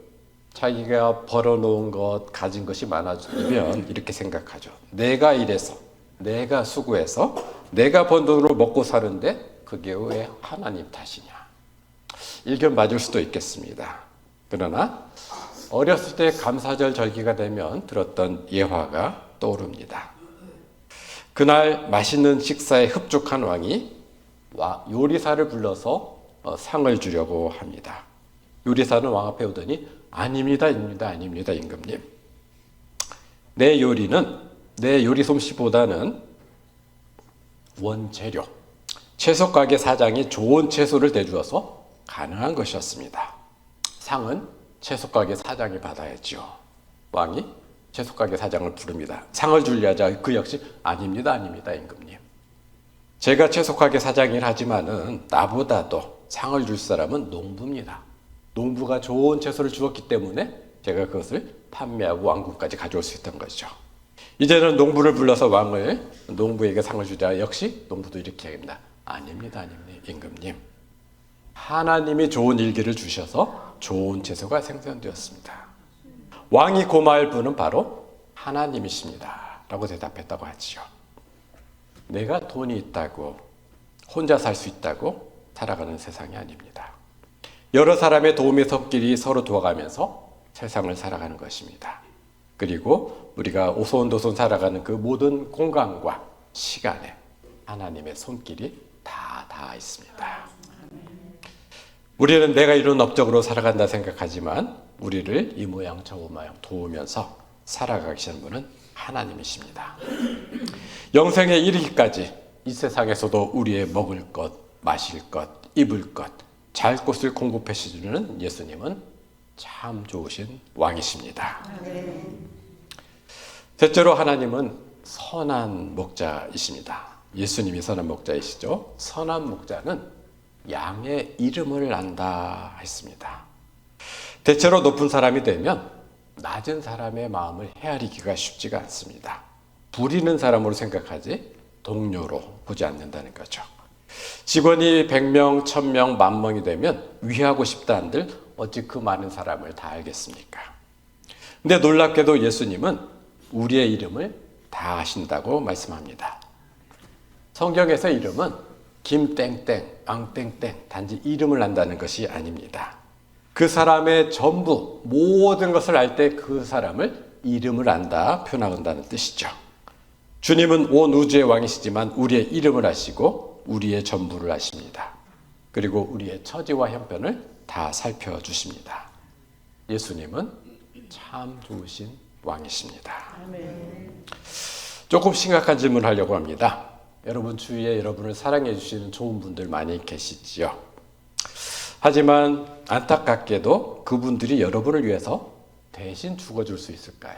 자기가 벌어놓은 것, 가진 것이 많아지면 이렇게 생각하죠. 내가 일해서, 내가 수고해서, 내가 번 돈으로 먹고 사는데 그게 왜 하나님 탓이냐. 일견 맞을 수도 있겠습니다. 그러나 어렸을 때 감사절 절기가 되면 들었던 예화가 떠오릅니다. 그날 맛있는 식사에 흡족한 왕이 요리사를 불러서 상을 주려고 합니다. 요리사는 왕 앞에 오더니 아닙니다, 아닙니다, 임금님. 내 요리는 내 요리 솜씨보다는 원재료, 채소가게 사장이 좋은 채소를 대주어서 가능한 것이었습니다. 상은 채소가게 사장이 받아야죠. 왕이 채소가게 사장을 부릅니다. 상을 주려자 그 역시 아닙니다, 임금님. 제가 채소가게 사장이라 하지만은 나보다도 상을 줄 사람은 농부입니다. 농부가 좋은 채소를 주었기 때문에 제가 그것을 판매하고 왕궁까지 가져올 수 있던 거죠. 이제는 농부를 불러서 왕을 농부에게 상을 주자 역시 농부도 이렇게 합니다. 아닙니다, 임금님. 하나님이 좋은 일기를 주셔서 좋은 채소가 생산되었습니다. 왕이 고마울 분은 바로 하나님이십니다. 라고 대답했다고 하지요. 내가 돈이 있다고 혼자 살 수 있다고 살아가는 세상이 아닙니다. 여러 사람의 도움의 손길이 서로 도와가면서 세상을 살아가는 것입니다. 그리고 우리가 오손도손 살아가는 그 모든 공간과 시간에 하나님의 손길이 다 닿아 있습니다. 우리는 내가 이룬 업적으로 살아간다 생각하지만 우리를 이 모양 저 모양 도우면서 살아가시는 분은 하나님이십니다. 영생에 이르기까지 이 세상에서도 우리의 먹을 것, 마실 것, 입을 것, 잘 곳을 공급해 주시는 예수님은 참 좋으신 왕이십니다. 셋째로 하나님은 선한 목자이십니다. 예수님이 선한 목자이시죠. 선한 목자는 양의 이름을 안다 했습니다. 대체로 높은 사람이 되면 낮은 사람의 마음을 헤아리기가 쉽지가 않습니다. 부리는 사람으로 생각하지 동료로 보지 않는다는 거죠. 직원이 100명, 1000명, 10,000명이 되면 위하고 싶다 한들 어찌 그 많은 사람을 다 알겠습니까? 근데 놀랍게도 예수님은 우리의 이름을 다 아신다고 말씀합니다. 성경에서 이름은 김땡땡, 앙땡땡 단지 이름을 안다는 것이 아닙니다. 그 사람의 전부 모든 것을 알 때 그 사람을 이름을 안다 표현한다는 뜻이죠. 주님은 온 우주의 왕이시지만 우리의 이름을 아시고 우리의 전부를 아십니다. 그리고 우리의 처지와 형편을 다 살펴주십니다. 예수님은 참 좋으신 왕이십니다. 조금 심각한 질문을 하려고 합니다. 여러분 주위에 여러분을 사랑해 주시는 좋은 분들 많이 계시지요. 하지만 안타깝게도 그분들이 여러분을 위해서 대신 죽어줄 수 있을까요?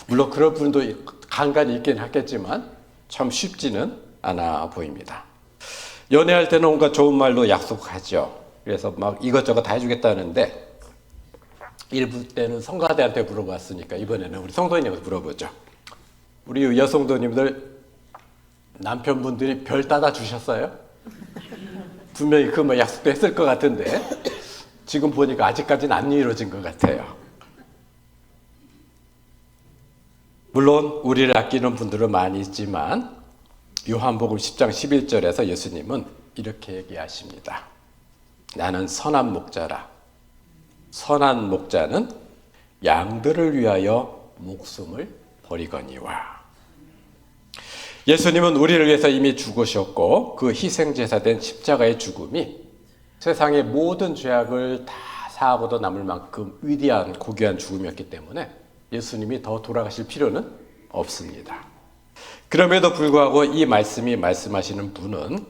물론 그런 분도 간간히 있긴 하겠지만 참 쉽지는 않아 보입니다. 연애할 때는 온갖 좋은 말로 약속하죠. 그래서 막 이것저것 다 해주겠다는데 일부 때는 성가대한테 물어봤으니까 이번에는 우리 성도님한테 물어보죠. 우리 여성도님들 남편분들이 별 따다 주셨어요? 분명히 그 뭐 약속도 했을 것 같은데 지금 보니까 아직까지는 안 이루어진 것 같아요. 물론 우리를 아끼는 분들은 많이 있지만 요한복음 10장 11절에서 예수님은 이렇게 얘기하십니다. 나는 선한 목자라. 선한 목자는 양들을 위하여 목숨을 버리거니와. 예수님은 우리를 위해서 이미 죽으셨고 그 희생제사된 십자가의 죽음이 세상의 모든 죄악을 다 사하고도 남을 만큼 위대한 고귀한 죽음이었기 때문에 예수님이 더 돌아가실 필요는 없습니다. 그럼에도 불구하고 이 말씀이 말씀하시는 분은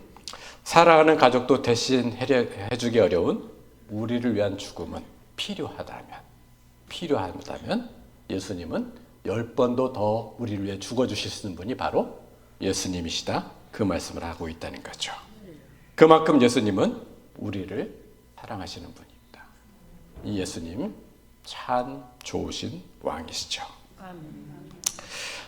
사랑하는 가족도 대신 해주기 어려운 우리를 위한 죽음은 필요하다면 예수님은 10번도 더 우리를 위해 죽어주실 수 있는 분이 바로 예수님이시다 그 말씀을 하고 있다는 거죠. 그만큼 예수님은 우리를 사랑하시는 분입니다. 이 예수님 참 좋으신 왕이시죠.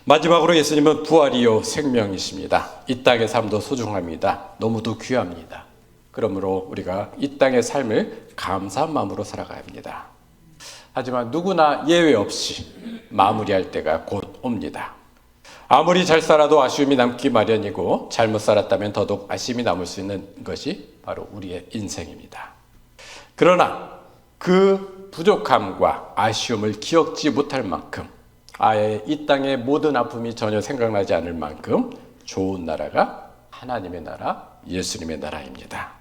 마지막으로 예수님은 부활이요 생명이십니다. 이 땅의 삶도 소중합니다. 너무도 귀합니다. 그러므로 우리가 이 땅의 삶을 감사한 마음으로 살아가야 합니다. 하지만 누구나 예외 없이 마무리할 때가 곧 옵니다. 아무리 잘 살아도 아쉬움이 남기 마련이고 잘못 살았다면 더더욱 아쉬움이 남을 수 있는 것이 바로 우리의 인생입니다. 그러나 그 부족함과 아쉬움을 기억지 못할 만큼, 아예 이 땅의 모든 아픔이 전혀 생각나지 않을 만큼 좋은 나라가 하나님의 나라, 예수님의 나라입니다.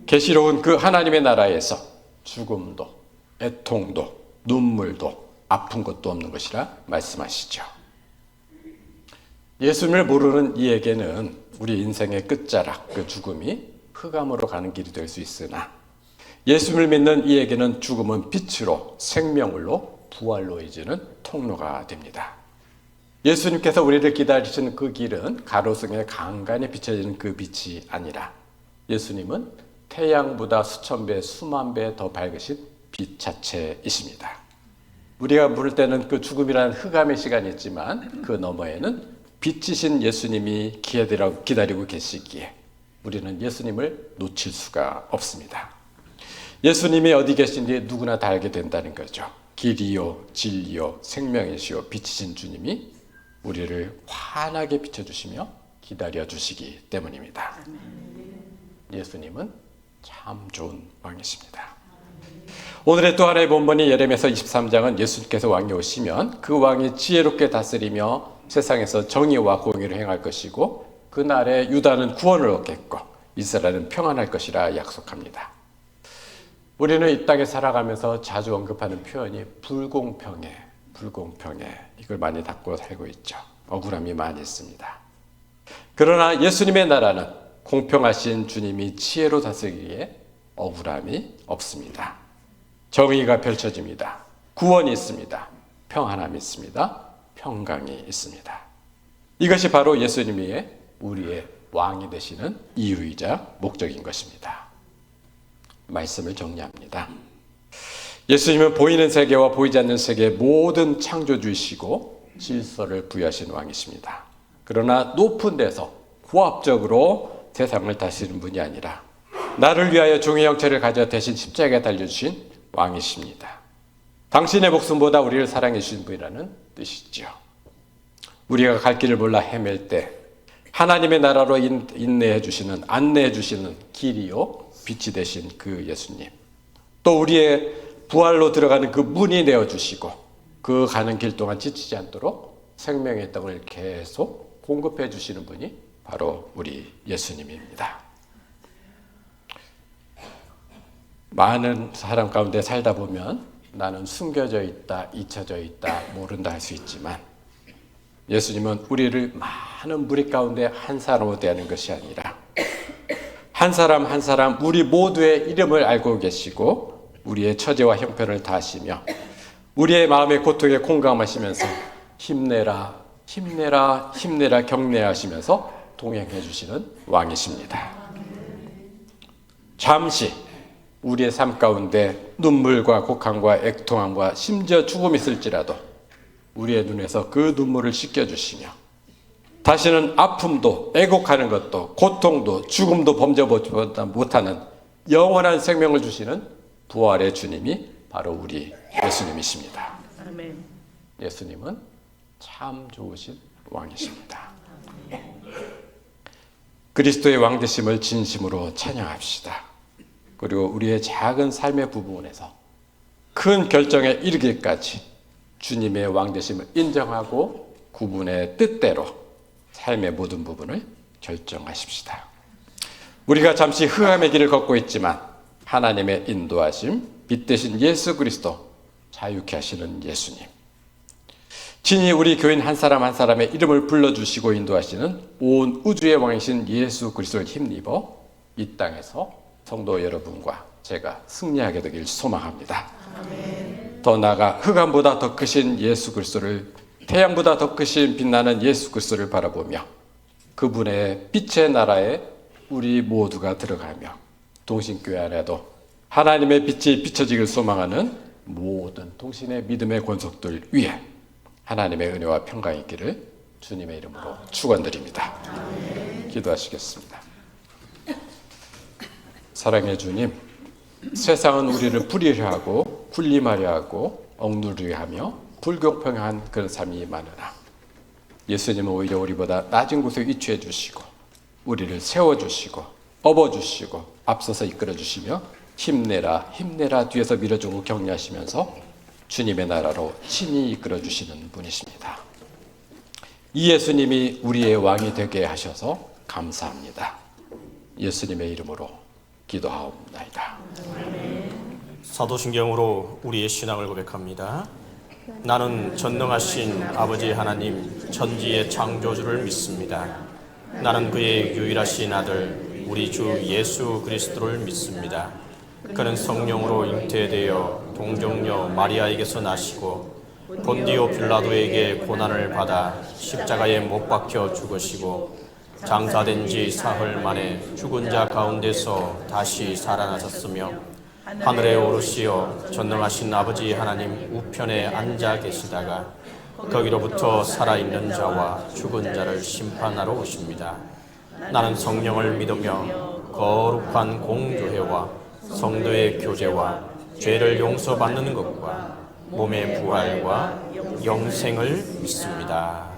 계시록은 그 하나님의 나라에서 죽음도, 애통도, 눈물도, 아픈 것도 없는 것이라 말씀하시죠. 예수님을 모르는 이에게는 우리 인생의 끝자락, 그 죽음이 흑암으로 가는 길이 될 수 있으나, 예수님을 믿는 이에게는 죽음은 빛으로, 생명으로, 부활로 이제는 통로가 됩니다. 예수님께서 우리를 기다리시는 그 길은 가로등에 간간히 비춰지는 그 빛이 아니라, 예수님은 태양보다 수천 배, 수만 배 더 밝으신 빛 자체이십니다. 우리가 부를 때는 그 죽음이라는 흑암의 시간이 있지만 그 너머에는 빛이신 예수님이 기다리고 계시기에 우리는 예수님을 놓칠 수가 없습니다. 예수님이 어디 계신지 누구나 다 알게 된다는 거죠. 길이요, 진리요, 생명이시요, 빛이신 주님이 우리를 환하게 비춰주시며 기다려주시기 때문입니다. 예수님은 참 좋은 왕이십니다. 오늘의 또 하나의 본문이 예레미야서 23장은 예수님께서 왕이 오시면 그 왕이 지혜롭게 다스리며 세상에서 정의와 공의를 행할 것이고, 그날에 유다는 구원을 얻겠고 이스라엘은 평안할 것이라 약속합니다. 우리는 이 땅에 살아가면서 자주 언급하는 표현이 불공평해, 불공평해, 이걸 많이 갖고 살고 있죠. 억울함이 많이 있습니다. 그러나 예수님의 나라는 공평하신 주님이 지혜로 다스리기에 억울함이 없습니다. 정의가 펼쳐집니다. 구원이 있습니다. 평안함이 있습니다. 평강이 있습니다. 이것이 바로 예수님이 우리의 왕이 되시는 이유이자 목적인 것입니다. 말씀을 정리합니다. 예수님은 보이는 세계와 보이지 않는 세계의 모든 창조주이시고 질서를 부여하신 왕이십니다. 그러나 높은 데서 고압적으로 세상을 다스리는 분이 아니라 나를 위하여 종의 형체를 가져 대신 십자가에 달려주신 왕이십니다. 당신의 목숨보다 우리를 사랑해 주신 분이라는 뜻이죠. 우리가 갈 길을 몰라 헤맬 때 하나님의 나라로 안내해 주시는 길이요 빛이 되신 그 예수님, 또 우리의 부활로 들어가는 그 문이 내어주시고 그 가는 길 동안 지치지 않도록 생명의 떡을 계속 공급해 주시는 분이 바로 우리 예수님입니다. 많은 사람 가운데 살다 보면 나는 숨겨져 있다, 잊혀져 있다, 모른다 할 수 있지만, 예수님은 우리를 많은 무리 가운데 한 사람으로 대하는 것이 아니라 한 사람 한 사람 우리 모두의 이름을 알고 계시고 우리의 처지와 형편을 다 아시며 우리의 마음의 고통에 공감하시면서 힘내라, 힘내라, 힘내라 격려하시면서 동행해 주시는 왕이십니다. 잠시 우리의 삶 가운데 눈물과 곡함과 애통함과 심지어 죽음이 있을지라도 우리의 눈에서 그 눈물을 씻겨주시며 다시는 아픔도 애곡하는 것도 고통도 죽음도 범접하지 못하는 영원한 생명을 주시는 부활의 주님이 바로 우리 예수님이십니다. 아멘. 예수님은 참 좋으신 왕이십니다. 그리스도의 왕되심을 진심으로 찬양합시다. 그리고 우리의 작은 삶의 부분에서 큰 결정에 이르기까지 주님의 왕되심을 인정하고 그분의 뜻대로 삶의 모든 부분을 결정하십시다. 우리가 잠시 흑암의 길을 걷고 있지만 하나님의 인도하심, 빛 대신 예수 그리스도, 자유케 하시는 예수님, 친히 우리 교인 한 사람 한 사람의 이름을 불러주시고 인도하시는 온 우주의 왕이신 예수 그리스도를 힘입어 이 땅에서 성도 여러분과 제가 승리하게 되길 소망합니다. 아멘. 더 나아가 흑암보다 더 크신 예수 그리스도를, 태양보다 더 크신 빛나는 예수 그리스도를 바라보며 그분의 빛의 나라에 우리 모두가 들어가며 동신교회 안에도 하나님의 빛이 비춰지길 소망하는 모든 동신의 믿음의 권속들 위에 하나님의 은혜와 평강이 있기를 주님의 이름으로 축원드립니다. 기도하시겠습니다. 사랑의 주님, 세상은 우리를 뿌리려 하고 군림하려 하고 억누르려 하며 불공평한 그런 삶이 많으나 예수님은 오히려 우리보다 낮은 곳에 위치해 주시고 우리를 세워주시고 업어주시고 앞서서 이끌어주시며 힘내라 힘내라 뒤에서 밀어주고 격려하시면서 주님의 나라로 친히 이끌어주시는 분이십니다. 이 예수님이 우리의 왕이 되게 하셔서 감사합니다. 예수님의 이름으로 기도하옵나이다. 사도신경으로 우리의 신앙을 고백합니다. 나는 전능하신 아버지 하나님 천지의 창조주를 믿습니다. 나는 그의 유일하신 아들 우리 주 예수 그리스도를 믿습니다. 그는 성령으로 잉태되어 동정녀 마리아에게서 나시고 본디오 빌라도에게 고난을 받아 십자가에 못 박혀 죽으시고 장사된 지 사흘 만에 죽은 자 가운데서 다시 살아나셨으며 하늘에 오르시어 전능하신 아버지 하나님 우편에 앉아 계시다가 거기로부터 살아있는 자와 죽은 자를 심판하러 오십니다. 나는 성령을 믿으며 거룩한 공조회와 성도의 교제와 죄를 용서받는 것과 몸의 부활과 영생을 믿습니다.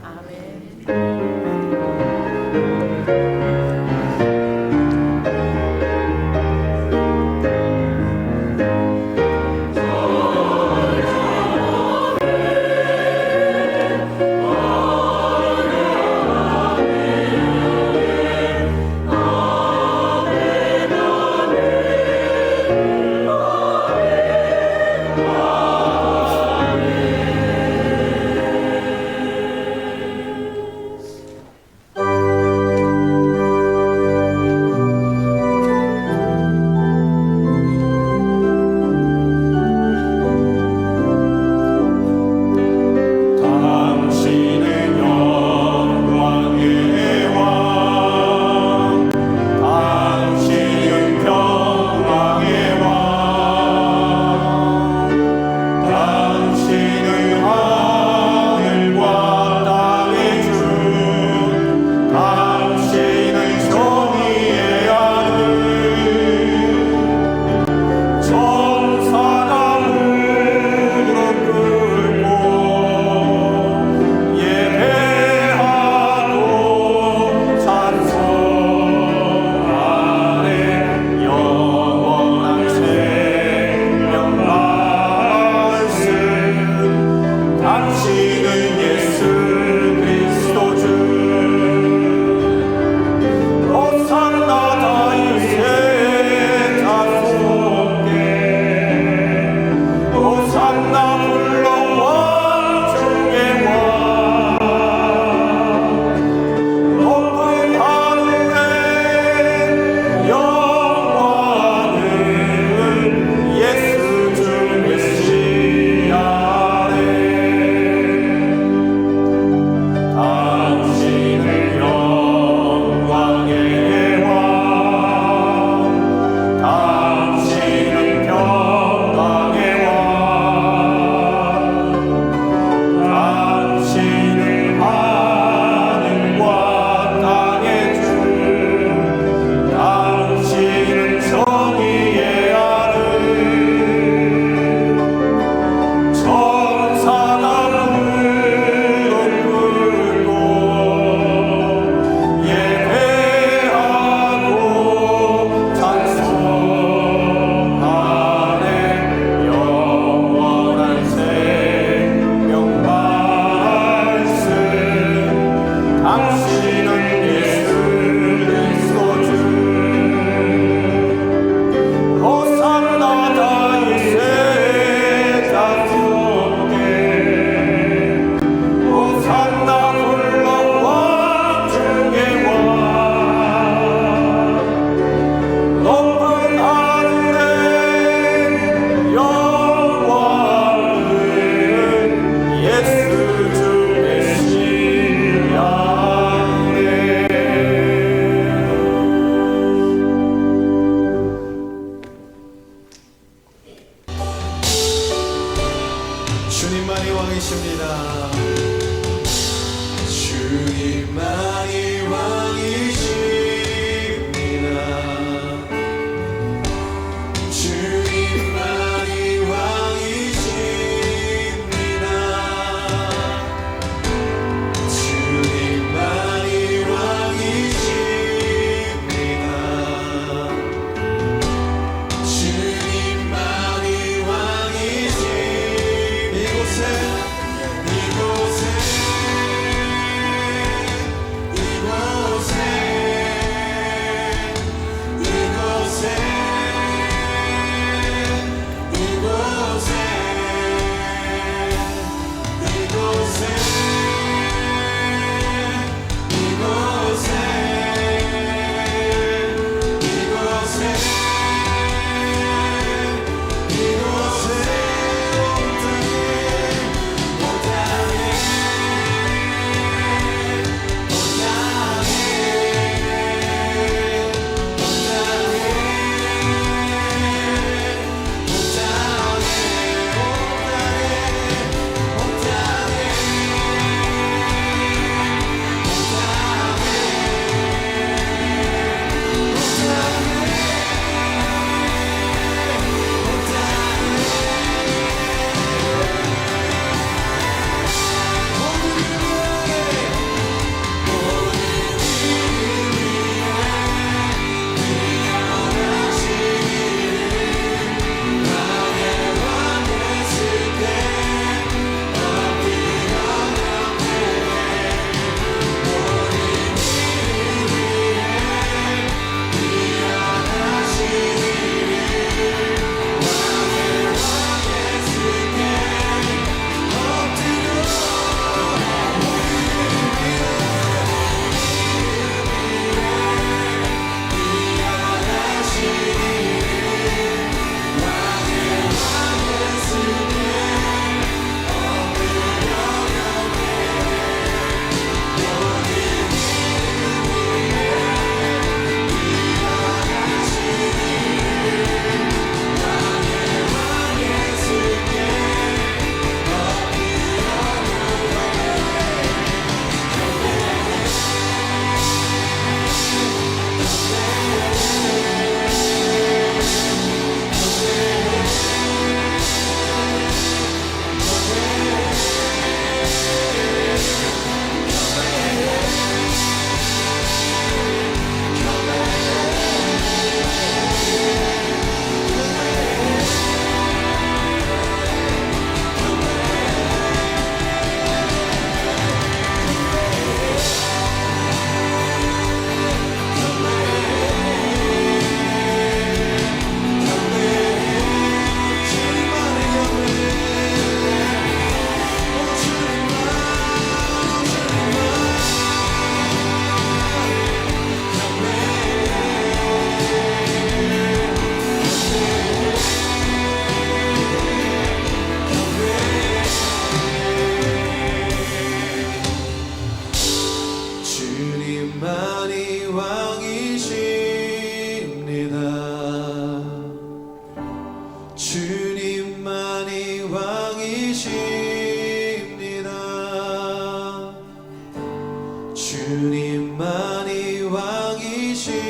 주님만이 왕이십니다.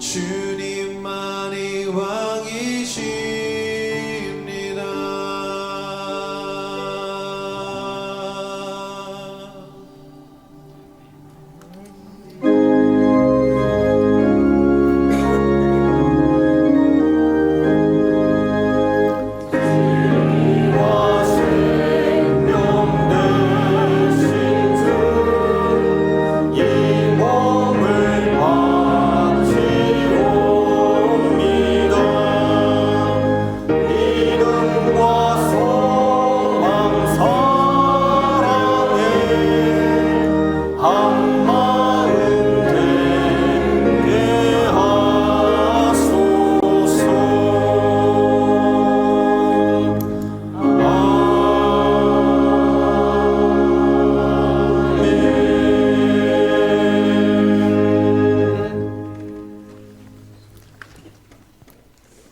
주님만이 왕이십니다.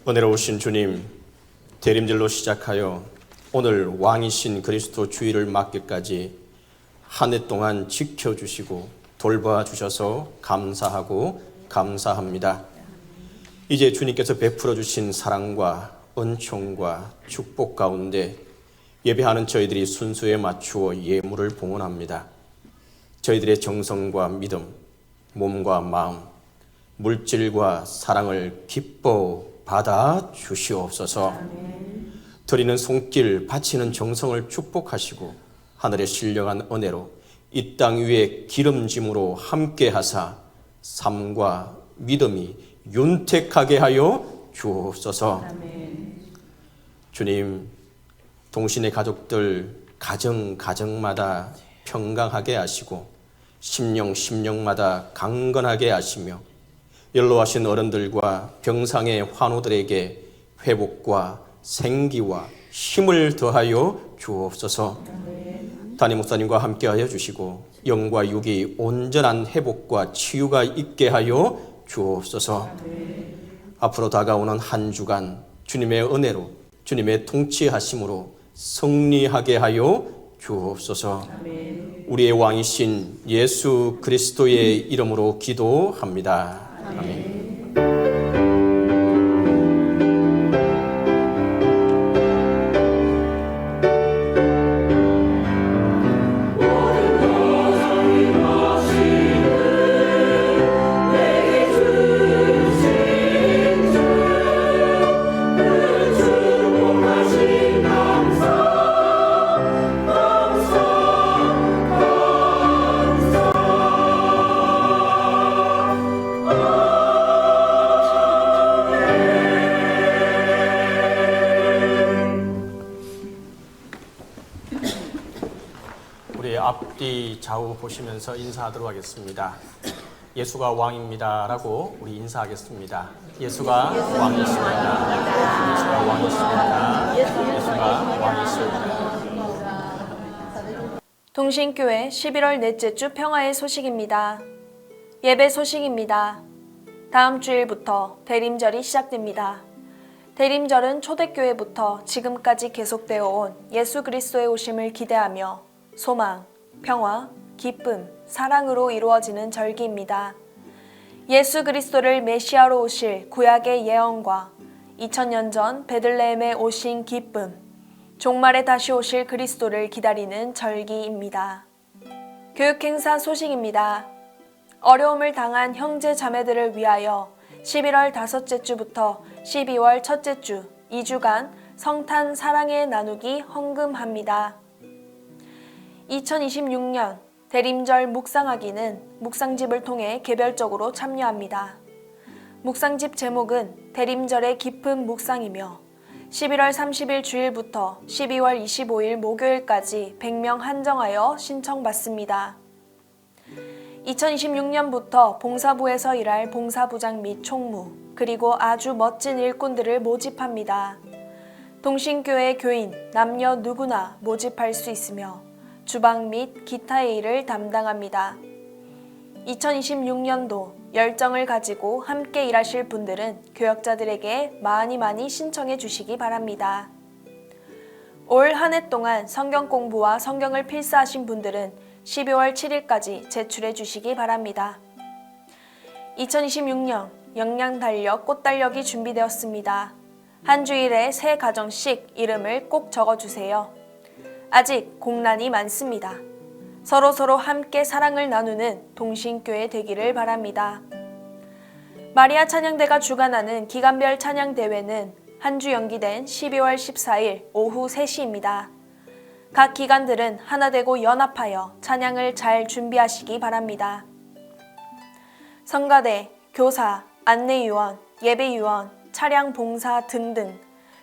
은혜로우신 주님, 대림절로 시작하여 오늘 왕이신 그리스도 주의를 맞기까지 한 해 동안 지켜주시고 돌봐주셔서 감사하고 감사합니다. 이제 주님께서 베풀어 주신 사랑과 은총과 축복 가운데 예배하는 저희들이 순수에 맞추어 예물을 봉헌합니다. 저희들의 정성과 믿음, 몸과 마음, 물질과 사랑을 기뻐 받아 주시옵소서. 드리는 손길, 바치는 정성을 축복하시고 하늘의 신령한 은혜로 이 땅 위에 기름짐으로 함께 하사 삶과 믿음이 윤택하게 하여 주옵소서. 주님, 동신의 가족들 가정마다 평강하게 하시고 심령마다 강건하게 하시며 연로하신 어른들과 병상의 환우들에게 회복과 생기와 힘을 더하여 주옵소서. 담임 목사님과 함께하여 주시고 영과 육이 온전한 회복과 치유가 있게 하여 주옵소서. 앞으로 다가오는 한 주간 주님의 은혜로 주님의 통치하심으로 승리하게 하여 주옵소서. 우리의 왕이신 예수 그리스도의 이름으로 기도합니다. 아멘. 앞뒤 좌우 보시면서 인사하도록 하겠습니다. 예수가 왕입니다 라고 우리 인사하겠습니다. 예수가 왕이십니다. 예수가 왕이십니다. 예수가 왕이십니다. 동신교회 11월 넷째 주 평화의 소식입니다. 예배 소식입니다. 다음 주일부터 대림절이 시작됩니다. 대림절은 초대교회부터 지금까지 계속되어 온 예수 그리스도의 오심을 기대하며 소망, 평화, 기쁨, 사랑으로 이루어지는 절기입니다. 예수 그리스도를 메시아로 오실 구약의 예언과 2000년 전 베들레헴에 오신 기쁨, 종말에 다시 오실 그리스도를 기다리는 절기입니다. 교육행사 소식입니다. 어려움을 당한 형제 자매들을 위하여 11월 다섯째 주부터 12월 첫째 주 2주간 성탄 사랑의 나누기 헌금합니다. 2026년 대림절 묵상하기는 묵상집을 통해 개별적으로 참여합니다. 묵상집 제목은 대림절의 깊은 묵상이며 11월 30일 주일부터 12월 25일 목요일까지 100명 한정하여 신청받습니다. 2026년부터 봉사부에서 일할 봉사부장 및 총무, 그리고 아주 멋진 일꾼들을 모집합니다. 동신교회 교인, 남녀 누구나 모집할 수 있으며 주방 및 기타의 일을 담당합니다. 2026년도 열정을 가지고 함께 일하실 분들은 교역자들에게 많이 신청해 주시기 바랍니다. 올 한 해 동안 성경 공부와 성경을 필사하신 분들은 12월 7일까지 제출해 주시기 바랍니다. 2026년 영양달력 꽃달력이 준비되었습니다. 한 주일에 3가정씩 이름을 꼭 적어주세요. 아직 공란이 많습니다. 서로 함께 사랑을 나누는 동신교회 되기를 바랍니다. 마리아 찬양대가 주관하는 기간별 찬양대회는 한 주 연기된 12월 14일 오후 3시입니다. 각 기관들은 하나 되고 연합하여 찬양을 잘 준비하시기 바랍니다. 성가대, 교사, 안내요원, 예배요원, 차량 봉사 등등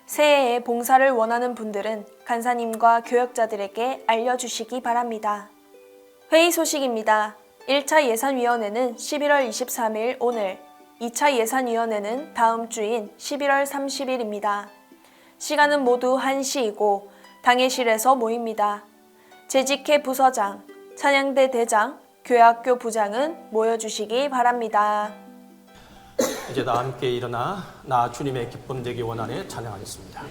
새해에 봉사를 원하는 분들은 간사님과 교역자들에게 알려주시기 바랍니다. 회의 소식입니다. 1차 예산위원회는 11월 23일 오늘, 2차 예산위원회는 다음 주인 11월 30일입니다. 시간은 모두 1시이고 당회실에서 모입니다. 재직회 부서장, 찬양대 대장, 교회학교 부장은 모여주시기 바랍니다. 이제 다 함께 일어나 나 주님의 기쁨 되기 원하네 찬양하겠습니다.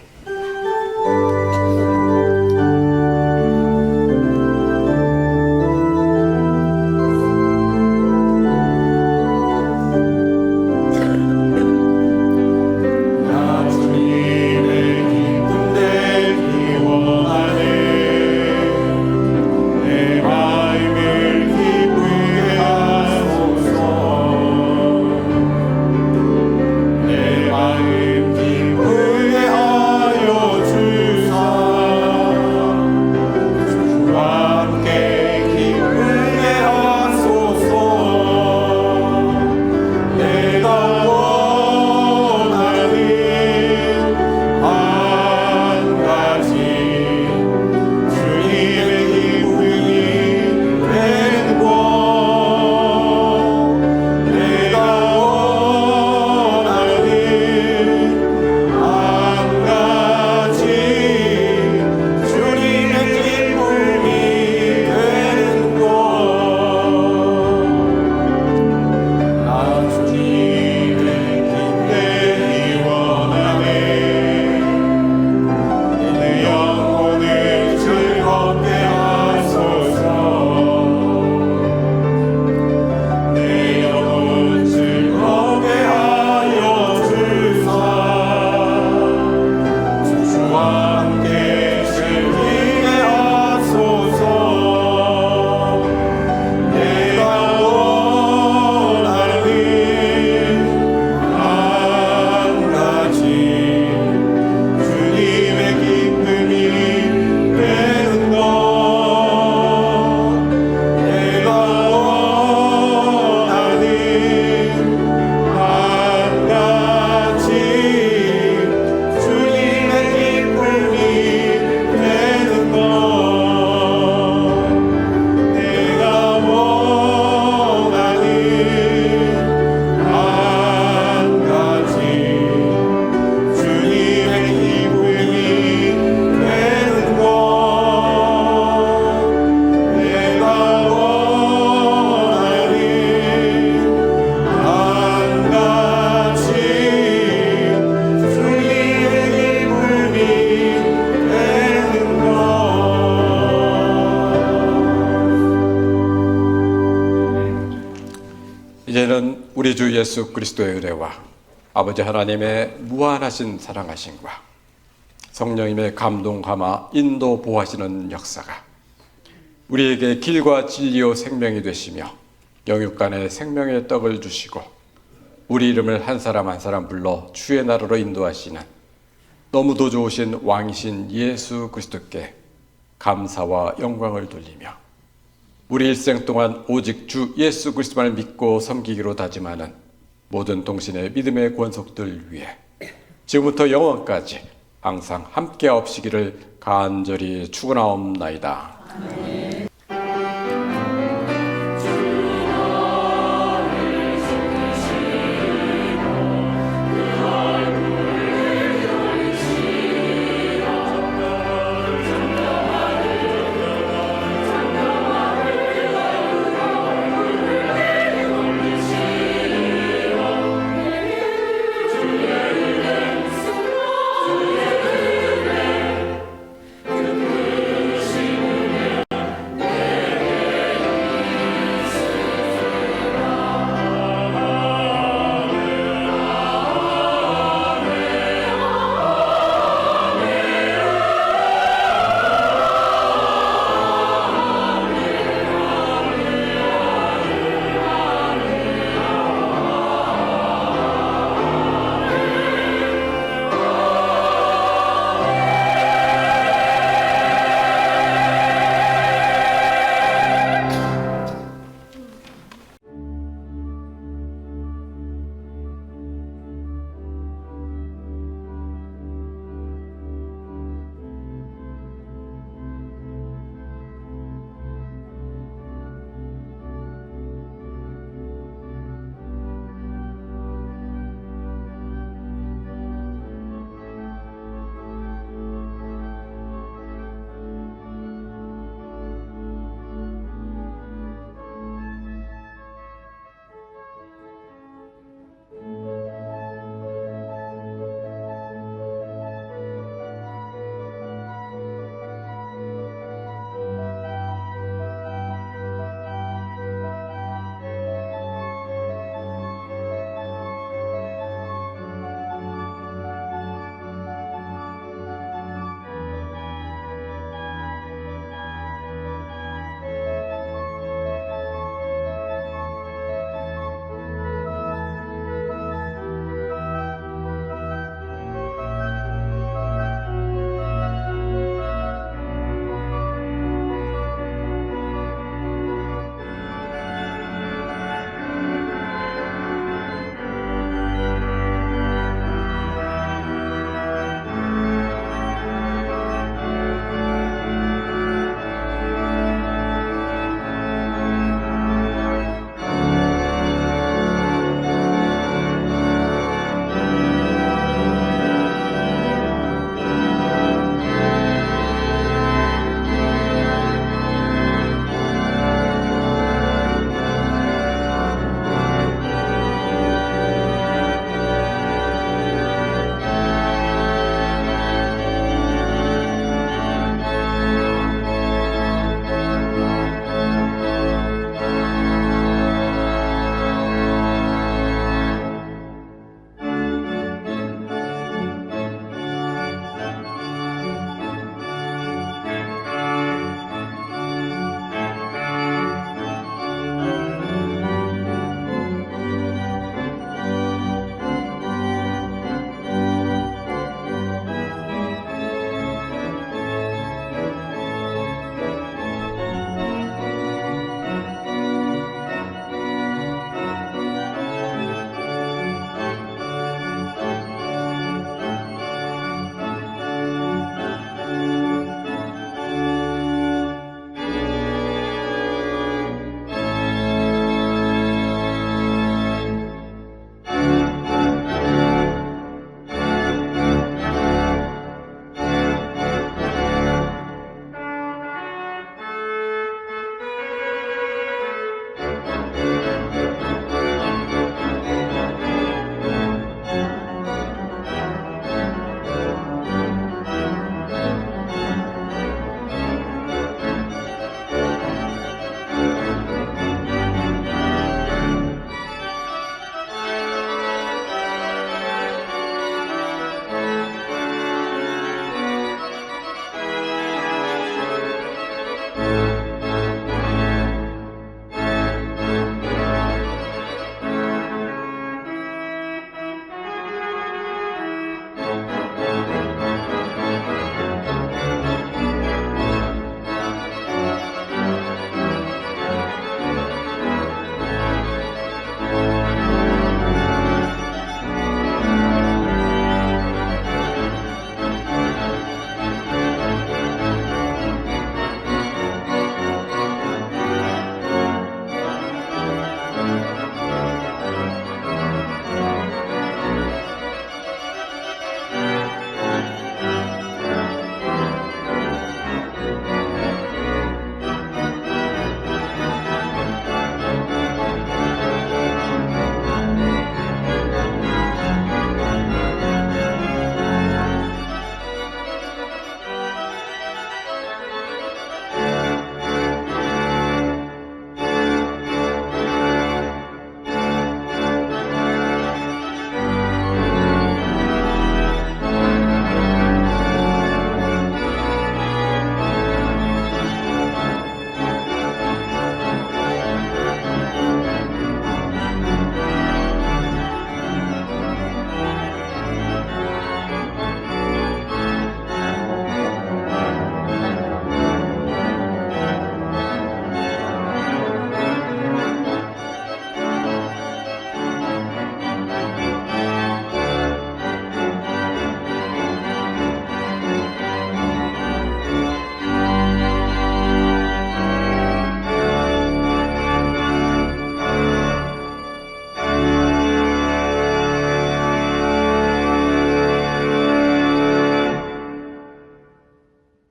이제는 우리 주 예수 그리스도의 은혜와 아버지 하나님의 무한하신 사랑하심과 성령님의 감동 감화 인도 보호하시는 역사가 우리에게 길과 진리요 생명이 되시며 영육간에 생명의 떡을 주시고 우리 이름을 한 사람 한 사람 불러 주의 나라로 인도하시는 너무도 좋으신 왕이신 예수 그리스도께 감사와 영광을 돌리며 우리 일생 동안 오직 주 예수 그리스도만을 믿고 섬기기로 다짐하는 모든 동신의 믿음의 권속들 위해 지금부터 영원까지 항상 함께 없시기를 간절히 축원하옵나이다.